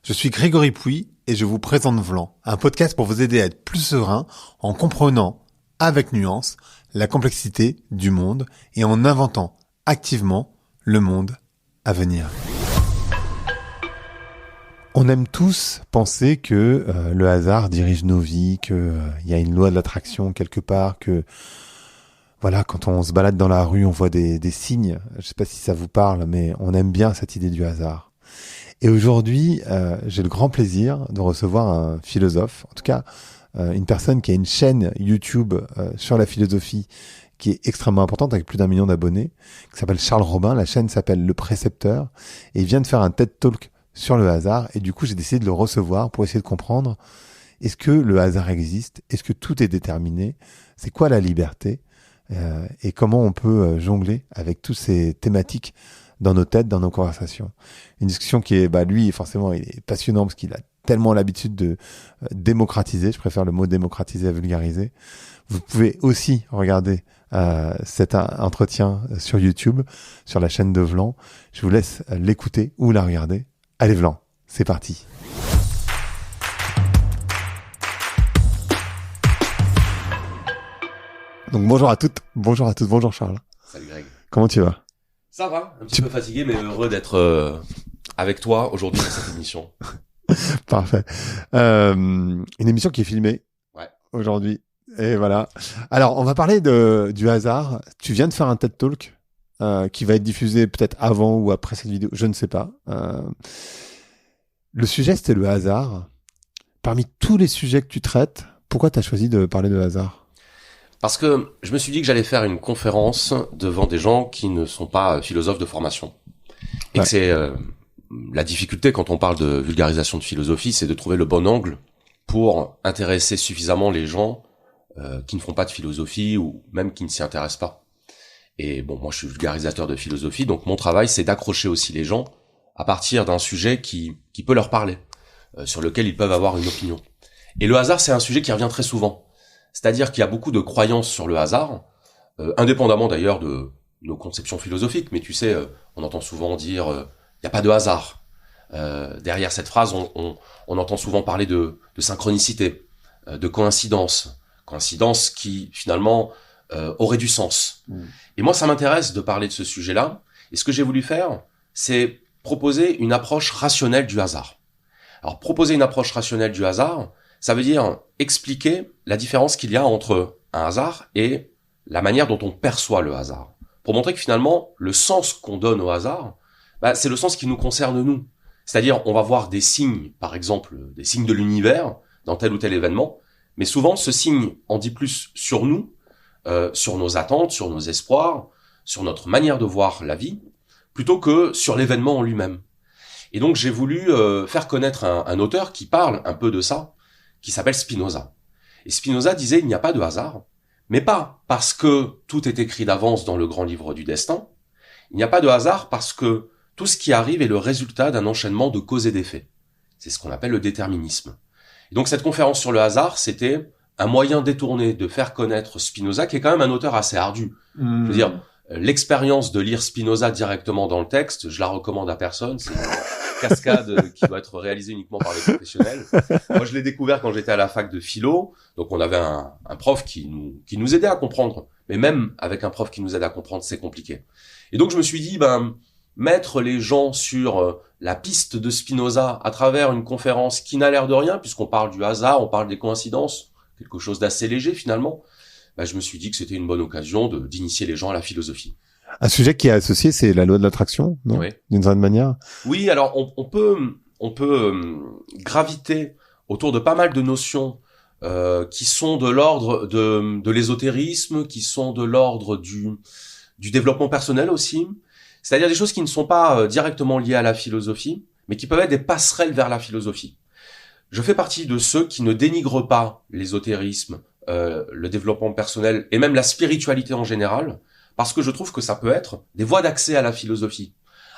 Je suis Grégory Pouy et je vous présente Vlan, un podcast pour vous aider à être plus serein en comprenant, avec nuance, la complexité du monde et en inventant activement le monde à venir. On aime tous penser que le hasard dirige nos vies, que y a une loi de l'attraction quelque part, que voilà, quand on se balade dans la rue, on voit des signes. Je sais pas si ça vous parle, mais on aime bien cette idée du hasard. Et aujourd'hui, j'ai le grand plaisir de recevoir un philosophe, en tout cas une personne qui a une chaîne YouTube sur la philosophie qui est extrêmement importante, avec plus d'1 million d'abonnés, qui s'appelle Charles Robin. La chaîne s'appelle Le Précepteur, et il vient de faire un TED Talk sur le hasard, et du coup j'ai décidé de le recevoir pour essayer de comprendre, est-ce que le hasard existe? Est-ce que tout est déterminé? C'est quoi la liberté? Et comment on peut jongler avec toutes ces thématiques dans nos têtes, dans nos conversations. Une discussion qui est, lui, forcément, il est passionnant parce qu'il a tellement l'habitude de démocratiser. Je préfère le mot démocratiser à vulgariser. Vous pouvez aussi regarder cet entretien sur YouTube, sur la chaîne de Vlan. Je vous laisse l'écouter ou la regarder. Allez Vlan, c'est parti. Donc bonjour à toutes, bonjour Charles. Salut Greg. Comment tu vas? Ça va, un petit peu fatigué, mais heureux d'être avec toi aujourd'hui dans cette émission. Parfait. Une émission qui est filmée aujourd'hui. Et voilà. Alors, on va parler du hasard. Tu viens de faire un TED Talk qui va être diffusé peut-être avant ou après cette vidéo, je ne sais pas. Le sujet, c'était le hasard. Parmi tous les sujets que tu traites, pourquoi tu as choisi de parler de hasard ? Parce que je me suis dit que j'allais faire une conférence devant des gens qui ne sont pas philosophes de formation. Et que c'est la difficulté quand on parle de vulgarisation de philosophie, c'est de trouver le bon angle pour intéresser suffisamment les gens qui ne font pas de philosophie ou même qui ne s'y intéressent pas. Et bon, moi je suis vulgarisateur de philosophie, donc mon travail c'est d'accrocher aussi les gens à partir d'un sujet qui peut leur parler, sur lequel ils peuvent avoir une opinion. Et le hasard, c'est un sujet qui revient très souvent. C'est-à-dire qu'il y a beaucoup de croyances sur le hasard, indépendamment d'ailleurs de nos conceptions philosophiques, mais tu sais, on entend souvent dire il n'y a pas de hasard. Derrière cette phrase, on entend souvent parler de synchronicité, de coïncidence qui finalement aurait du sens. Et moi, ça m'intéresse de parler de ce sujet-là, et ce que j'ai voulu faire, c'est proposer une approche rationnelle du hasard. Alors, proposer une approche rationnelle du hasard, ça veut dire expliquer la différence qu'il y a entre un hasard et la manière dont on perçoit le hasard. Pour montrer que finalement, le sens qu'on donne au hasard, c'est le sens qui nous concerne nous. C'est-à-dire, on va voir des signes, par exemple, des signes de l'univers dans tel ou tel événement, mais souvent, ce signe en dit plus sur nous, sur nos attentes, sur nos espoirs, sur notre manière de voir la vie, plutôt que sur l'événement en lui-même. Et donc, j'ai voulu faire connaître un auteur qui parle un peu de ça, qui s'appelle Spinoza. Et Spinoza disait il n'y a pas de hasard, mais pas parce que tout est écrit d'avance dans le grand livre du destin. Il n'y a pas de hasard parce que tout ce qui arrive est le résultat d'un enchaînement de causes et d'effets. C'est ce qu'on appelle le déterminisme. Et donc cette conférence sur le hasard, c'était un moyen détourné de faire connaître Spinoza, qui est quand même un auteur assez ardu. Je veux dire, l'expérience de lire Spinoza directement dans le texte, je la recommande à personne. C'est cascade qui doit être réalisée uniquement par les professionnels. Moi, je l'ai découvert quand j'étais à la fac de philo. Donc, on avait un prof qui nous aidait à comprendre. Mais même avec un prof qui nous aide à comprendre, c'est compliqué. Et donc, je me suis dit, mettre les gens sur la piste de Spinoza à travers une conférence qui n'a l'air de rien, puisqu'on parle du hasard, on parle des coïncidences, quelque chose d'assez léger finalement, je me suis dit que c'était une bonne occasion d'initier les gens à la philosophie. Un sujet qui est associé, c'est la loi de l'attraction, non ? Oui. D'une certaine manière. Oui, alors on peut graviter autour de pas mal de notions qui sont de l'ordre de l'ésotérisme, qui sont de l'ordre du développement personnel aussi. C'est-à-dire des choses qui ne sont pas directement liées à la philosophie, mais qui peuvent être des passerelles vers la philosophie. Je fais partie de ceux qui ne dénigrent pas l'ésotérisme, le développement personnel et même la spiritualité en général, parce que je trouve que ça peut être des voies d'accès à la philosophie.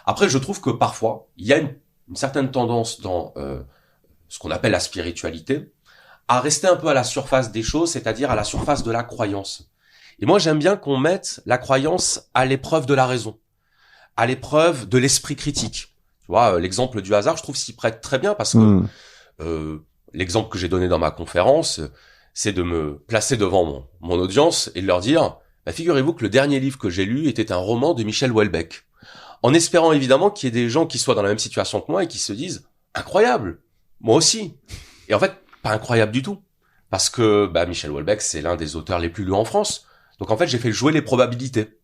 Après, je trouve que parfois, il y a une certaine tendance dans ce qu'on appelle la spiritualité, à rester un peu à la surface des choses, c'est-à-dire à la surface de la croyance. Et moi, j'aime bien qu'on mette la croyance à l'épreuve de la raison, à l'épreuve de l'esprit critique, Tu vois, l'exemple du hasard, je trouve, s'y prête très bien parce que l'exemple que j'ai donné dans ma conférence, c'est de me placer devant mon audience et de leur dire, bah, figurez-vous que le dernier livre que j'ai lu était un roman de Michel Houellebecq. En espérant évidemment qu'il y ait des gens qui soient dans la même situation que moi et qui se disent, incroyable, moi aussi. Et en fait, pas incroyable du tout. Parce que bah, Michel Houellebecq, c'est l'un des auteurs les plus lus en France. Donc en fait, j'ai fait jouer les probabilités.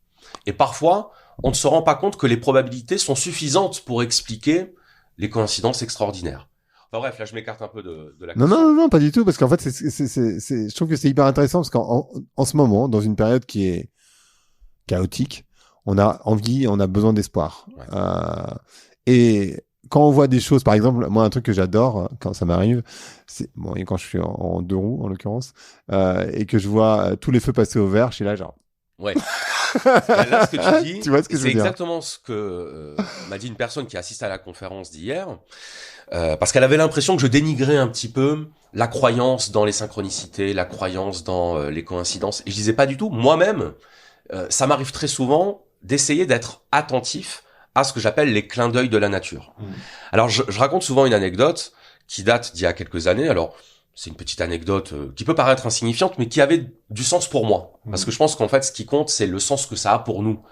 Et parfois, on ne se rend pas compte que les probabilités sont suffisantes pour expliquer les coïncidences extraordinaires. Enfin bref, là je m'écarte un peu de la question. Non, pas du tout, parce qu'en fait, je trouve que c'est hyper intéressant, parce qu'en ce moment, dans une période qui est chaotique, on a envie, on a besoin d'espoir. Ouais. Et quand on voit des choses, par exemple, moi, un truc que j'adore, quand ça m'arrive, c'est, bon, et quand je suis en deux roues, en l'occurrence, et que je vois tous les feux passer au vert, je suis là, genre... Ouais. Là, ce que tu dis, tu vois ce que je veux c'est dire. exactement ce que m'a dit une personne qui assiste à la conférence d'hier, parce qu'elle avait l'impression que je dénigrais un petit peu la croyance dans les synchronicités, la croyance dans les coïncidences. Et je disais pas du tout. Moi-même, ça m'arrive très souvent d'essayer d'être attentif à ce que j'appelle les clins d'œil de la nature. Alors, je raconte souvent une anecdote qui date d'il y a quelques années. Alors, c'est une petite anecdote qui peut paraître insignifiante, mais qui avait du sens pour moi. Parce que je pense qu'en fait, ce qui compte, c'est le sens que ça a pour nous.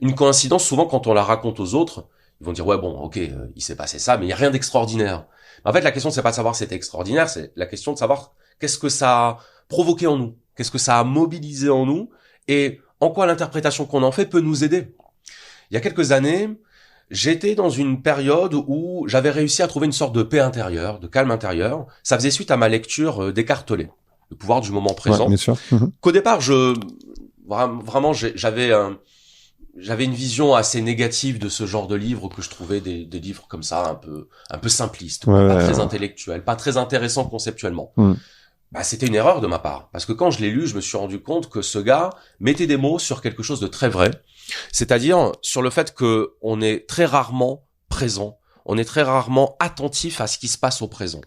Une coïncidence, souvent, quand on la raconte aux autres, ils vont dire, ouais, bon, ok, il s'est passé ça, mais il n'y a rien d'extraordinaire. En fait, la question, c'est pas de savoir si c'était extraordinaire, c'est la question de savoir qu'est-ce que ça a provoqué en nous, qu'est-ce que ça a mobilisé en nous, et en quoi l'interprétation qu'on en fait peut nous aider. Il y a quelques années, j'étais dans une période où j'avais réussi à trouver une sorte de paix intérieure, de calme intérieur. Ça faisait suite à ma lecture d'Eckhart Tolle, Le pouvoir du moment présent. Ouais, bien sûr. Qu'au départ, vraiment, j'avais une vision assez négative de ce genre de livre, que je trouvais des livres comme ça, un peu simplistes, pas très intellectuels, pas très intéressants conceptuellement. Bah, c'était une erreur de ma part. Parce que quand je l'ai lu, je me suis rendu compte que ce gars mettait des mots sur quelque chose de très vrai. C'est-à-dire sur le fait que on est très rarement présent. On est très rarement attentif à ce qui se passe au présent.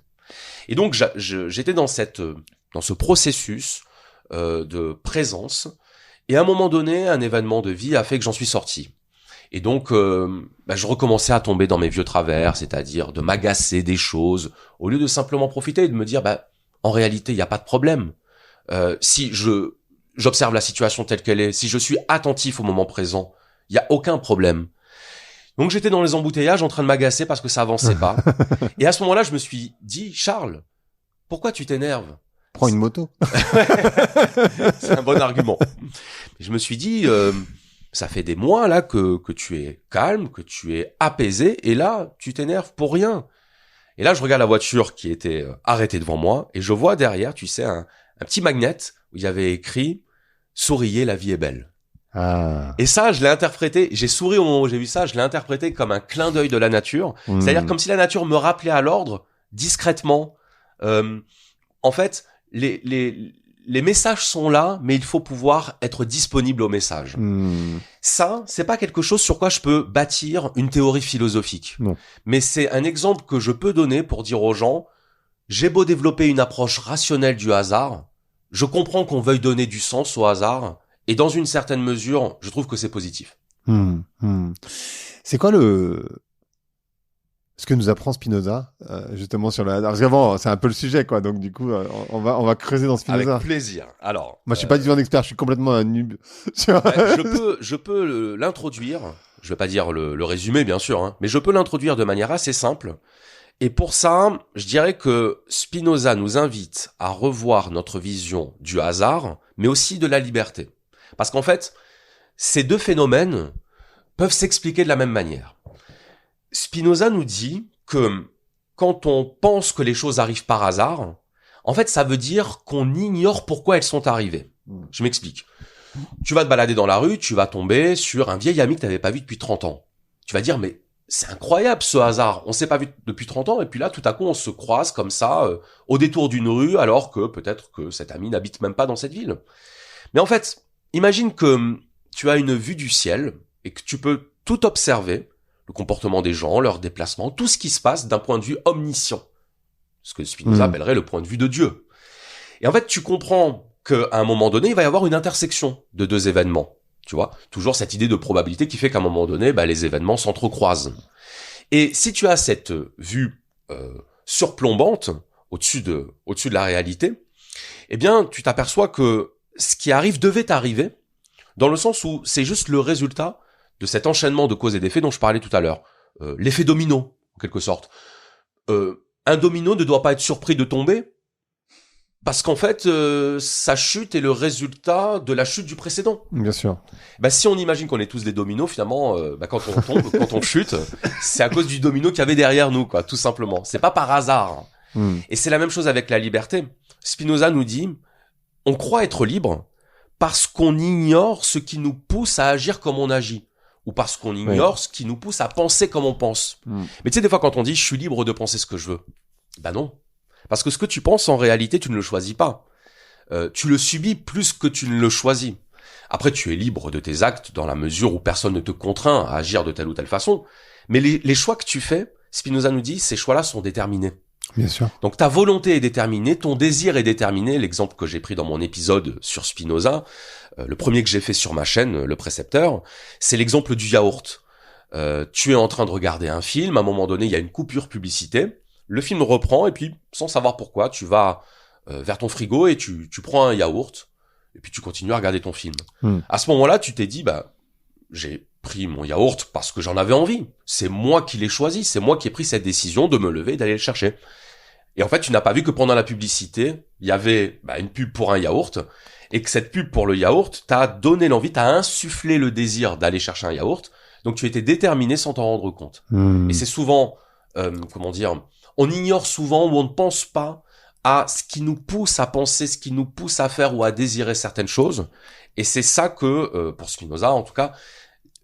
Et donc, j'étais dans ce processus, de présence. Et à un moment donné, un événement de vie a fait que j'en suis sorti. Et donc, je recommençais à tomber dans mes vieux travers, c'est-à-dire de m'agacer des choses, au lieu de simplement profiter et de me dire, en réalité, il n'y a pas de problème. Si j'observe la situation telle qu'elle est, si je suis attentif au moment présent, il n'y a aucun problème. Donc j'étais dans les embouteillages en train de m'agacer parce que ça avançait pas. Et à ce moment-là, je me suis dit, Charles, pourquoi tu t'énerves ? Prends une moto. C'est un bon argument. Je me suis dit, ça fait des mois là que tu es calme, que tu es apaisé, et là, tu t'énerves pour rien. Et là, je regarde la voiture qui était arrêtée devant moi, et je vois derrière, tu sais, un petit magnet où il y avait écrit « Souriez, la vie est belle ». Et ça, je l'ai interprété, j'ai souri au moment où j'ai vu ça, je l'ai interprété comme un clin d'œil de la nature. C'est-à-dire comme si la nature me rappelait à l'ordre, discrètement. En fait, les messages sont là, mais il faut pouvoir être disponible aux messages. Ça, c'est pas quelque chose sur quoi je peux bâtir une théorie philosophique. Non. Mais c'est un exemple que je peux donner pour dire aux gens, j'ai beau développer une approche rationnelle du hasard, je comprends qu'on veuille donner du sens au hasard, et dans une certaine mesure, je trouve que c'est positif. C'est quoi ce que nous apprend Spinoza, justement sur le hasard? Parce qu'avant, c'est un peu le sujet, quoi. Donc, du coup, on va creuser dans Spinoza. Avec plaisir. Alors. Moi, je suis pas du tout un expert, je suis complètement un noob. Je peux l'introduire. Je vais pas dire le résumé, bien sûr, hein, mais je peux l'introduire de manière assez simple. Et pour ça, je dirais que Spinoza nous invite à revoir notre vision du hasard, mais aussi de la liberté. Parce qu'en fait, ces deux phénomènes peuvent s'expliquer de la même manière. Spinoza nous dit que quand on pense que les choses arrivent par hasard, en fait, ça veut dire qu'on ignore pourquoi elles sont arrivées. Je m'explique. Tu vas te balader dans la rue, tu vas tomber sur un vieil ami que tu n'avais pas vu depuis 30 ans. Tu vas dire, mais c'est incroyable ce hasard, on s'est pas vu depuis 30 ans, et puis là, tout à coup, on se croise comme ça, au détour d'une rue, alors que peut-être que cet ami n'habite même pas dans cette ville. Mais en fait, imagine que tu as une vue du ciel, et que tu peux tout observer, le comportement des gens, leurs déplacements, tout ce qui se passe d'un point de vue omniscient. Ce que Spinoza appellerait le point de vue de Dieu. Et en fait, tu comprends qu'à un moment donné, il va y avoir une intersection de deux événements. Tu vois, toujours cette idée de probabilité qui fait qu'à un moment donné, les événements s'entrecroisent. Et si tu as cette vue surplombante au-dessus de la réalité, eh bien, tu t'aperçois que ce qui arrive devait arriver, dans le sens où c'est juste le résultat de cet enchaînement de causes et d'effets dont je parlais tout à l'heure. L'effet domino, en quelque sorte. Un domino ne doit pas être surpris de tomber, parce qu'en fait, sa chute est le résultat de la chute du précédent. Bien sûr. Bah, si on imagine qu'on est tous des dominos, finalement, quand on tombe, quand on chute, c'est à cause du domino qu'il y avait derrière nous, quoi, tout simplement. C'est pas par hasard. Et c'est la même chose avec la liberté. Spinoza nous dit, on croit être libre parce qu'on ignore ce qui nous pousse à agir comme on agit. Ou parce qu'on ignore ce qui nous pousse à penser comme on pense. Mais tu sais, des fois, quand on dit « je suis libre de penser ce que je veux », bah non. Parce que ce que tu penses, en réalité, tu ne le choisis pas. Tu le subis plus que tu ne le choisis. Après, tu es libre de tes actes dans la mesure où personne ne te contraint à agir de telle ou telle façon. Mais les choix que tu fais, Spinoza nous dit, ces choix-là sont déterminés. Bien sûr. Donc ta volonté est déterminée, ton désir est déterminé. L'exemple que j'ai pris dans mon épisode sur Spinoza, le premier que j'ai fait sur ma chaîne, Le Précepteur, c'est l'exemple du yaourt. Tu es en train de regarder un film, à un moment donné, il y a une coupure publicité, le film reprend et puis, sans savoir pourquoi, tu vas vers ton frigo et tu prends un yaourt et puis tu continues à regarder ton film. À ce moment-là, tu t'es dit, bah, j'ai pris mon yaourt parce que j'en avais envie. C'est moi qui l'ai choisi, c'est moi qui ai pris cette décision de me lever et d'aller le chercher. Et en fait, tu n'as pas vu que pendant la publicité, il y avait une pub pour un yaourt, et que cette pub pour le yaourt t'a donné l'envie, t'a insufflé le désir d'aller chercher un yaourt, donc tu étais déterminé sans t'en rendre compte. Et c'est souvent, on ignore souvent ou on ne pense pas à ce qui nous pousse à penser, ce qui nous pousse à faire ou à désirer certaines choses, et c'est ça que, pour Spinoza en tout cas,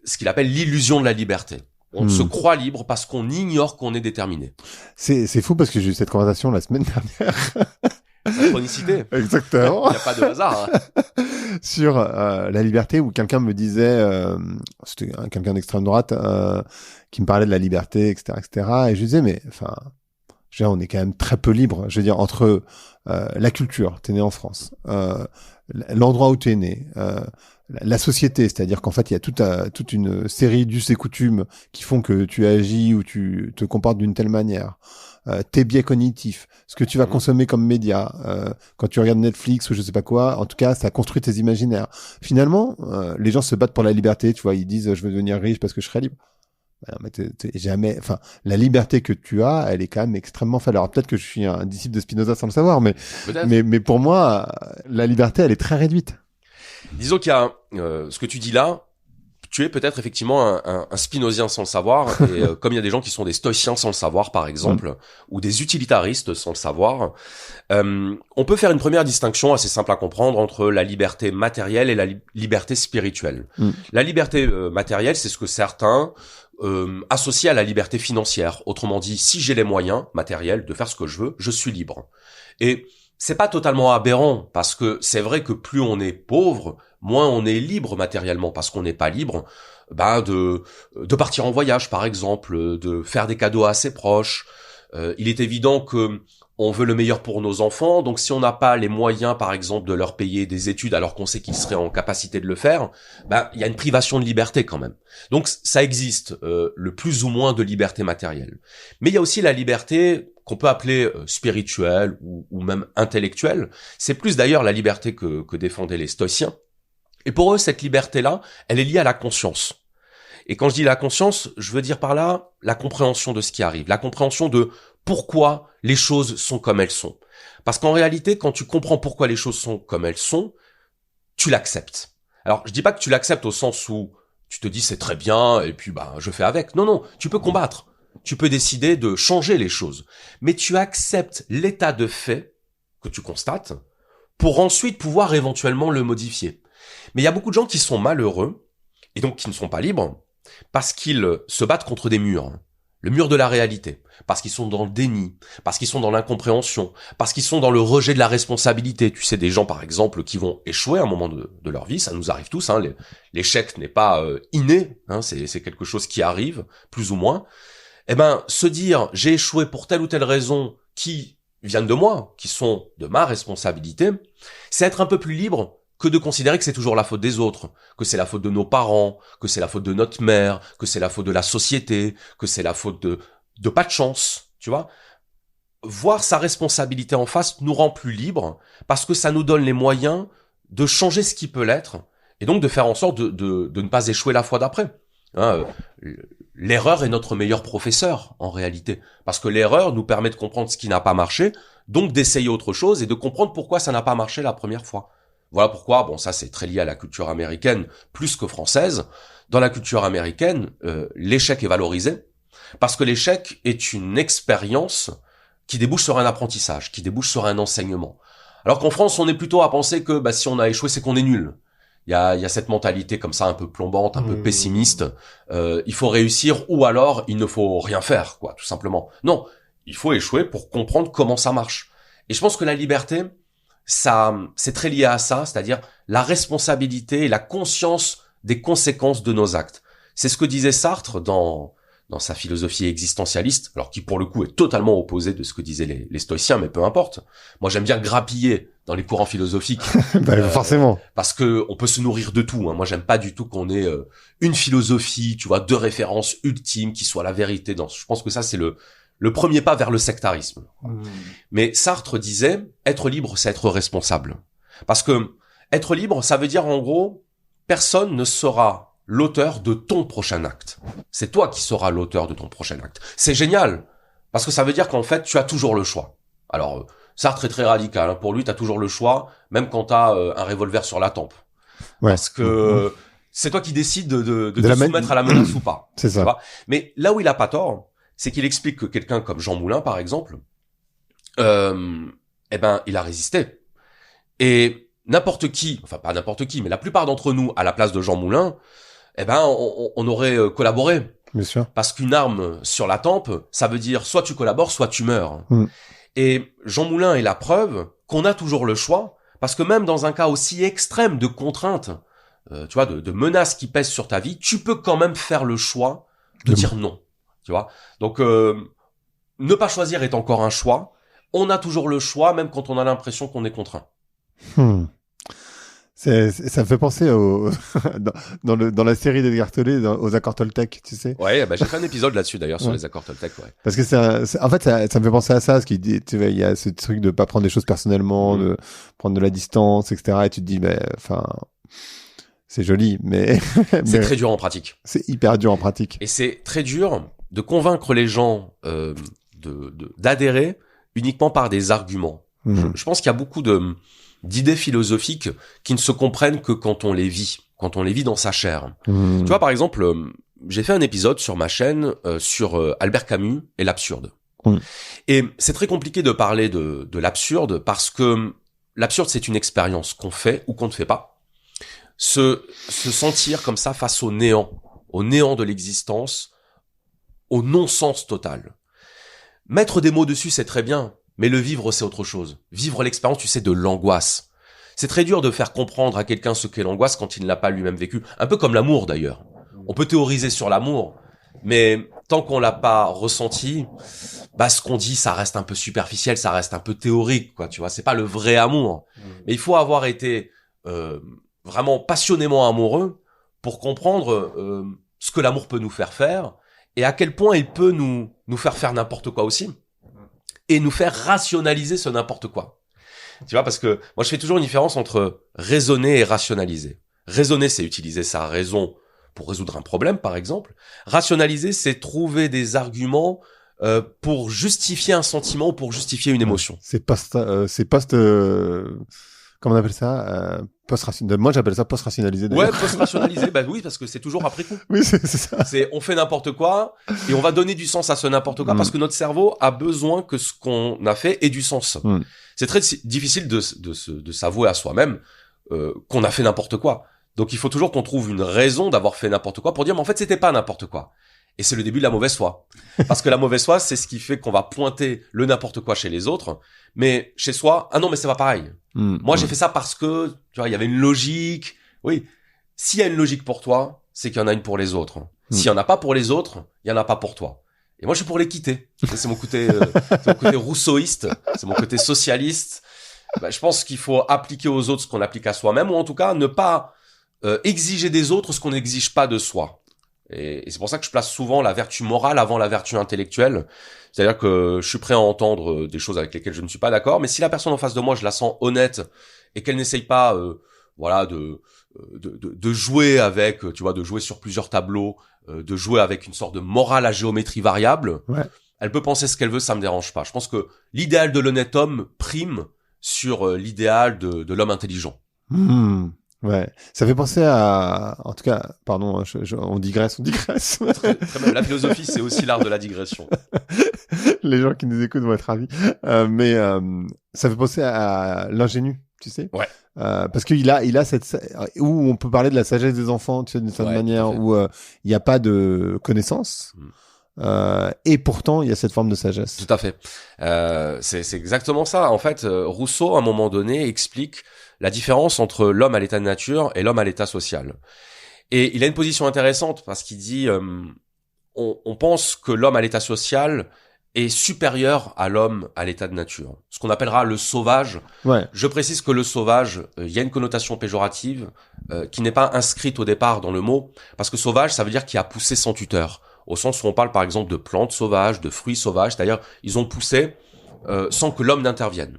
ce qu'il appelle l'illusion de la liberté. On se croit libre parce qu'on ignore qu'on est déterminé. C'est fou parce que j'ai eu cette conversation la semaine dernière. Synchronicité. Exactement. Il n'y a pas de hasard. Hein. Sur la liberté, où quelqu'un me disait, c'était quelqu'un d'extrême droite, qui me parlait de la liberté, etc., etc. Et je disais, mais enfin, je veux dire, on est quand même très peu libre. Je veux dire, entre la culture, t'es né en France, l'endroit où t'es né, la société, c'est-à-dire qu'en fait, il y a toute une série d'us et coutumes qui font que tu agis ou tu te comportes d'une telle manière. Tes biais cognitifs, ce que tu vas consommer comme média, quand tu regardes Netflix ou je sais pas quoi, en tout cas, ça construit tes imaginaires. Finalement, les gens se battent pour la liberté, tu vois, ils disent je veux devenir riche parce que je serai libre. Non, mais jamais, enfin, la liberté que tu as, elle est quand même extrêmement faible. Alors peut-être que je suis un disciple de Spinoza sans le savoir, mais pour moi, la liberté, elle est très réduite. Disons qu'il y a ce que tu dis là, tu es peut-être effectivement un spinozien sans le savoir, et comme il y a des gens qui sont des stoïciens sans le savoir, par exemple, ou des utilitaristes sans le savoir, on peut faire une première distinction assez simple à comprendre entre la liberté matérielle et la liberté spirituelle. La liberté matérielle, c'est ce que certains associent à la liberté financière. Autrement dit, si j'ai les moyens matériels de faire ce que je veux, je suis libre. Et c'est pas totalement aberrant, parce que c'est vrai que plus on est pauvre, moins on est libre matériellement, parce qu'on n'est pas libre de partir en voyage, par exemple, de faire des cadeaux à ses proches. Il est évident que on veut le meilleur pour nos enfants, donc si on n'a pas les moyens, par exemple, de leur payer des études alors qu'on sait qu'ils seraient en capacité de le faire, il y a une privation de liberté quand même. Donc ça existe, le plus ou moins de liberté matérielle. Mais il y a aussi la liberté qu'on peut appeler spirituelle ou même intellectuelle. C'est plus d'ailleurs la liberté que défendaient les stoïciens. Et pour eux, cette liberté-là, elle est liée à la conscience. Et quand je dis la conscience, je veux dire par là la compréhension de ce qui arrive, la compréhension de pourquoi les choses sont comme elles sont. Parce qu'en réalité, quand tu comprends pourquoi les choses sont comme elles sont, tu l'acceptes. Alors, je dis pas que tu l'acceptes au sens où tu te dis c'est très bien et puis je fais avec. Non, tu peux combattre. Tu peux décider de changer les choses. Mais tu acceptes l'état de fait que tu constates pour ensuite pouvoir éventuellement le modifier. Mais il y a beaucoup de gens qui sont malheureux et donc qui ne sont pas libres parce qu'ils se battent contre des murs. Le mur de la réalité, parce qu'ils sont dans le déni, parce qu'ils sont dans l'incompréhension, parce qu'ils sont dans le rejet de la responsabilité. Tu sais, des gens, par exemple, qui vont échouer à un moment de leur vie, ça nous arrive tous, hein, l'échec n'est pas inné, hein, c'est quelque chose qui arrive, plus ou moins. Se dire, j'ai échoué pour telle ou telle raison qui viennent de moi, qui sont de ma responsabilité, c'est être un peu plus libre que de considérer que c'est toujours la faute des autres, que c'est la faute de nos parents, que c'est la faute de notre mère, que c'est la faute de la société, que c'est la faute de pas de chance, tu vois. Voir sa responsabilité en face nous rend plus libres parce que ça nous donne les moyens de changer ce qui peut l'être et donc de faire en sorte de ne pas échouer la fois d'après. Hein, l'erreur est notre meilleur professeur en réalité parce que l'erreur nous permet de comprendre ce qui n'a pas marché, donc d'essayer autre chose et de comprendre pourquoi ça n'a pas marché la première fois. Voilà pourquoi, bon ça c'est très lié à la culture américaine plus que française. Dans la culture américaine, l'échec est valorisé parce que l'échec est une expérience qui débouche sur un apprentissage, qui débouche sur un enseignement. Alors qu'en France, on est plutôt à penser que si on a échoué, c'est qu'on est nul. Il y a cette mentalité comme ça un peu plombante, un peu pessimiste. Il faut réussir ou alors il ne faut rien faire, quoi, tout simplement. Non, il faut échouer pour comprendre comment ça marche. Et je pense que la liberté, ça, c'est très lié à ça, c'est-à-dire la responsabilité et la conscience des conséquences de nos actes. C'est ce que disait Sartre dans sa philosophie existentialiste, alors qui pour le coup est totalement opposé de ce que disaient les stoïciens, mais peu importe. Moi j'aime bien grappiller dans les courants philosophiques. Forcément. Parce que on peut se nourrir de tout. Hein. Moi j'aime pas du tout qu'on ait une philosophie, tu vois, de référence ultime qui soit la vérité. Je pense que ça c'est le premier pas vers le sectarisme. Mais Sartre disait, être libre c'est être responsable. Parce que être libre ça veut dire en gros, personne ne sera l'auteur de ton prochain acte. C'est toi qui seras l'auteur de ton prochain acte. C'est génial, parce que ça veut dire qu'en fait, tu as toujours le choix. Alors, Sartre est très radical. Hein. Pour lui, tu as toujours le choix, même quand tu as un revolver sur la tempe. Ouais. Parce que c'est toi qui décides de te soumettre à la menace ou pas. C'est ça. Tu vois. Mais là où il a pas tort, c'est qu'il explique que quelqu'un comme Jean Moulin, par exemple, il a résisté. Et n'importe qui, enfin pas n'importe qui, mais la plupart d'entre nous, à la place de Jean Moulin, on aurait collaboré. Bien sûr. Parce qu'une arme sur la tempe, ça veut dire soit tu collabores, soit tu meurs. Et Jean Moulin est la preuve qu'on a toujours le choix, parce que même dans un cas aussi extrême de contrainte, tu vois, de menaces qui pèsent sur ta vie, tu peux quand même faire le choix de dire non. Tu vois. Donc, ne pas choisir est encore un choix. On a toujours le choix, même quand on a l'impression qu'on est contraint. Ça me fait penser dans la série d'Edgar Tolle, aux accords Toltec, tu sais. Ouais, j'ai fait un épisode là-dessus d'ailleurs sur les accords Toltec, ouais. Parce que en fait, ça me fait penser à ça, parce qu'il dit, tu vois, il y a ce truc de pas prendre les choses personnellement, de prendre de la distance, etc. Et tu te dis, c'est joli, mais c'est très dur en pratique. C'est hyper dur en pratique. Et c'est très dur de convaincre les gens d'adhérer uniquement par des arguments. Je pense qu'il y a beaucoup d'idées philosophiques qui ne se comprennent que quand on les vit dans sa chair. Tu vois, par exemple, j'ai fait un épisode sur ma chaîne sur Albert Camus et l'absurde. Et c'est très compliqué de parler de l'absurde parce que l'absurde, c'est une expérience qu'on fait ou qu'on ne fait pas. Se sentir comme ça face au néant de l'existence, au non-sens total. Mettre des mots dessus, c'est très bien. Mais le vivre, c'est autre chose. Vivre l'expérience, tu sais, de l'angoisse. C'est très dur de faire comprendre à quelqu'un ce qu'est l'angoisse quand il ne l'a pas lui-même vécu. Un peu comme l'amour, d'ailleurs. On peut théoriser sur l'amour, mais tant qu'on l'a pas ressenti, ce qu'on dit, ça reste un peu superficiel, ça reste un peu théorique, quoi, tu vois. C'est pas le vrai amour. Mais il faut avoir été vraiment passionnément amoureux pour comprendre ce que l'amour peut nous faire et à quel point il peut nous faire faire n'importe quoi aussi. Et nous faire rationaliser ce n'importe quoi. Tu vois, parce que moi je fais toujours une différence entre raisonner et rationaliser. Raisonner, c'est utiliser sa raison pour résoudre un problème, par exemple. Rationaliser, c'est trouver des arguments pour justifier un sentiment ou pour justifier une émotion. Comment on appelle ça post-rationalisé. Moi, j'appelle ça post-rationalisé. Ouais, post-rationalisé, oui, parce que c'est toujours après coup. Oui, c'est ça. On fait n'importe quoi et on va donner du sens à ce n'importe quoi parce que notre cerveau a besoin que ce qu'on a fait ait du sens. C'est très difficile de s'avouer à soi-même qu'on a fait n'importe quoi. Donc, il faut toujours qu'on trouve une raison d'avoir fait n'importe quoi pour dire, mais en fait, c'était pas n'importe quoi. Et c'est le début de la mauvaise foi. Parce que la mauvaise foi, c'est ce qui fait qu'on va pointer le n'importe quoi chez les autres. Mais chez soi, ah non, mais c'est pas pareil. Moi, j'ai fait ça parce que, tu vois, il y avait une logique. Oui. S'il y a une logique pour toi, c'est qu'il y en a une pour les autres. S'il y en a pas pour les autres, il y en a pas pour toi. Et moi, je suis pour l'équité. C'est mon côté rousseauiste. C'est mon côté socialiste. je pense qu'il faut appliquer aux autres ce qu'on applique à soi-même, ou en tout cas ne pas exiger des autres ce qu'on n'exige pas de soi. Et c'est pour ça que je place souvent la vertu morale avant la vertu intellectuelle. C'est-à-dire que je suis prêt à entendre des choses avec lesquelles je ne suis pas d'accord, mais si la personne en face de moi, je la sens honnête et qu'elle n'essaye pas, de jouer avec, tu vois, de jouer sur plusieurs tableaux, de jouer avec une sorte de morale à géométrie variable, Ouais. elle peut penser ce qu'elle veut, ça me dérange pas. Je pense que l'idéal de l'honnête homme prime sur l'idéal de l'homme intelligent. Ouais, ça fait penser à, en tout cas, pardon, on digresse. Très bien. La philosophie, c'est aussi l'art de la digression. Les gens qui nous écoutent vont être ravis. Mais ça fait penser à l'ingénu, tu sais. Ouais. Parce qu'il a cette, où on peut parler de la sagesse des enfants, tu sais, d'une certaine manière, où il n'y a pas de connaissance. Et pourtant, il y a cette forme de sagesse. Tout à fait. C'est exactement ça. En fait, Rousseau, à un moment donné, explique la différence entre l'homme à l'état de nature et l'homme à l'état social. Et il a une position intéressante parce qu'il dit, on pense que l'homme à l'état social est supérieur à l'homme à l'état de nature. Ce qu'on appellera le sauvage. Ouais. Je précise que le sauvage, il y a une connotation péjorative qui n'est pas inscrite au départ dans le mot, parce que sauvage, ça veut dire qu'il a poussé sans tuteur. Au sens où on parle par exemple de plantes sauvages, de fruits sauvages, c'est-à-dire ils ont poussé sans que l'homme n'intervienne.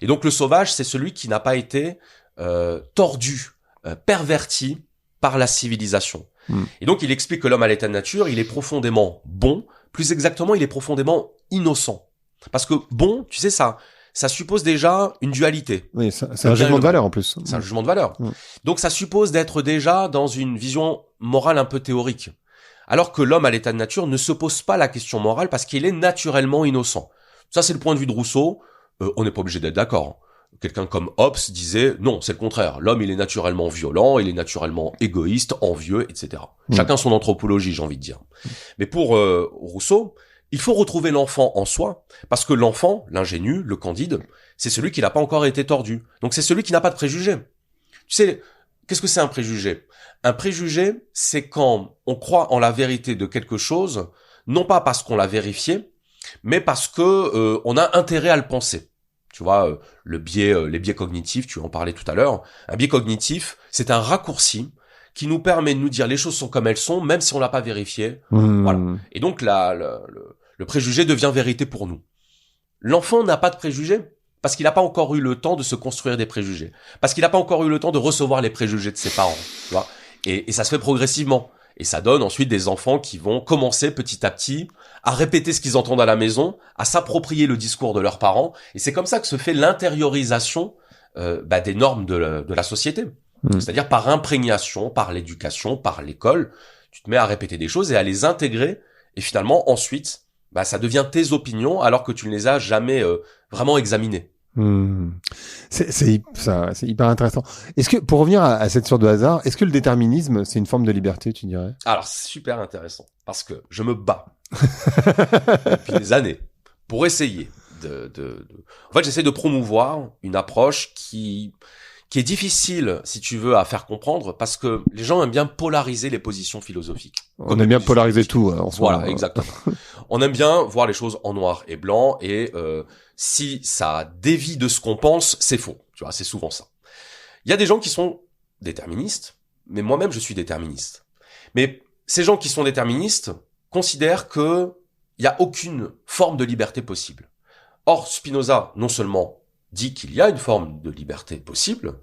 Et donc le sauvage, c'est celui qui n'a pas été tordu, perverti par la civilisation. Et donc il explique que l'homme à l'état de nature, il est profondément bon, plus exactement, il est profondément innocent. Parce que bon, tu sais, ça suppose déjà une dualité. Oui, c'est un jugement de valeur en plus. C'est un jugement de valeur. Donc ça suppose d'être déjà dans une vision morale un peu théorique. Alors que l'homme à l'état de nature ne se pose pas la question morale parce qu'il est naturellement innocent. Ça, c'est le point de vue de Rousseau. On n'est pas obligé d'être d'accord. Quelqu'un comme Hobbes disait, non, c'est le contraire. L'homme, il est naturellement violent, il est naturellement égoïste, envieux, etc. Chacun son anthropologie, j'ai envie de dire. Mais pour Rousseau, il faut retrouver l'enfant en soi, parce que l'enfant, l'ingénu, le candide, c'est celui qui n'a pas encore été tordu. Donc c'est celui qui n'a pas de préjugés. Tu sais, qu'est-ce que c'est un préjugé ? Un préjugé, c'est quand on croit en la vérité de quelque chose, non pas parce qu'on l'a vérifié, mais parce que on a intérêt à le penser. Tu vois, les biais cognitifs, tu en parlais tout à l'heure. Un biais cognitif, c'est un raccourci qui nous permet de nous dire les choses sont comme elles sont, même si on l'a pas vérifié. Voilà. Et donc le préjugé devient vérité pour nous. L'enfant n'a pas de préjugés parce qu'il n'a pas encore eu le temps de se construire des préjugés, parce qu'il n'a pas encore eu le temps de recevoir les préjugés de ses parents. Tu vois, et ça se fait progressivement. Et ça donne ensuite des enfants qui vont commencer petit à petit à répéter ce qu'ils entendent à la maison, à s'approprier le discours de leurs parents. Et c'est comme ça que se fait l'intériorisation des normes de la société. C'est-à-dire par imprégnation, par l'éducation, par l'école, tu te mets à répéter des choses et à les intégrer. Et finalement, ensuite, ça devient tes opinions alors que tu ne les as jamais vraiment examinées. C'est hyper intéressant. Est-ce que, pour revenir à cette sorte de hasard, est-ce que le déterminisme, c'est une forme de liberté, tu dirais? Alors, c'est super intéressant, parce que je me bats depuis des années pour essayer En fait, j'essaie de promouvoir une approche qui est difficile, si tu veux, à faire comprendre, parce que les gens aiment bien polariser les positions philosophiques. On aime bien polariser tout, en soi. Voilà, exactement. On aime bien voir les choses en noir et blanc, et si ça dévie de ce qu'on pense, c'est faux. Tu vois, c'est souvent ça. Il y a des gens qui sont déterministes, mais moi-même je suis déterministe. Mais ces gens qui sont déterministes considèrent que il y a aucune forme de liberté possible. Or, Spinoza, non seulement dit qu'il y a une forme de liberté possible,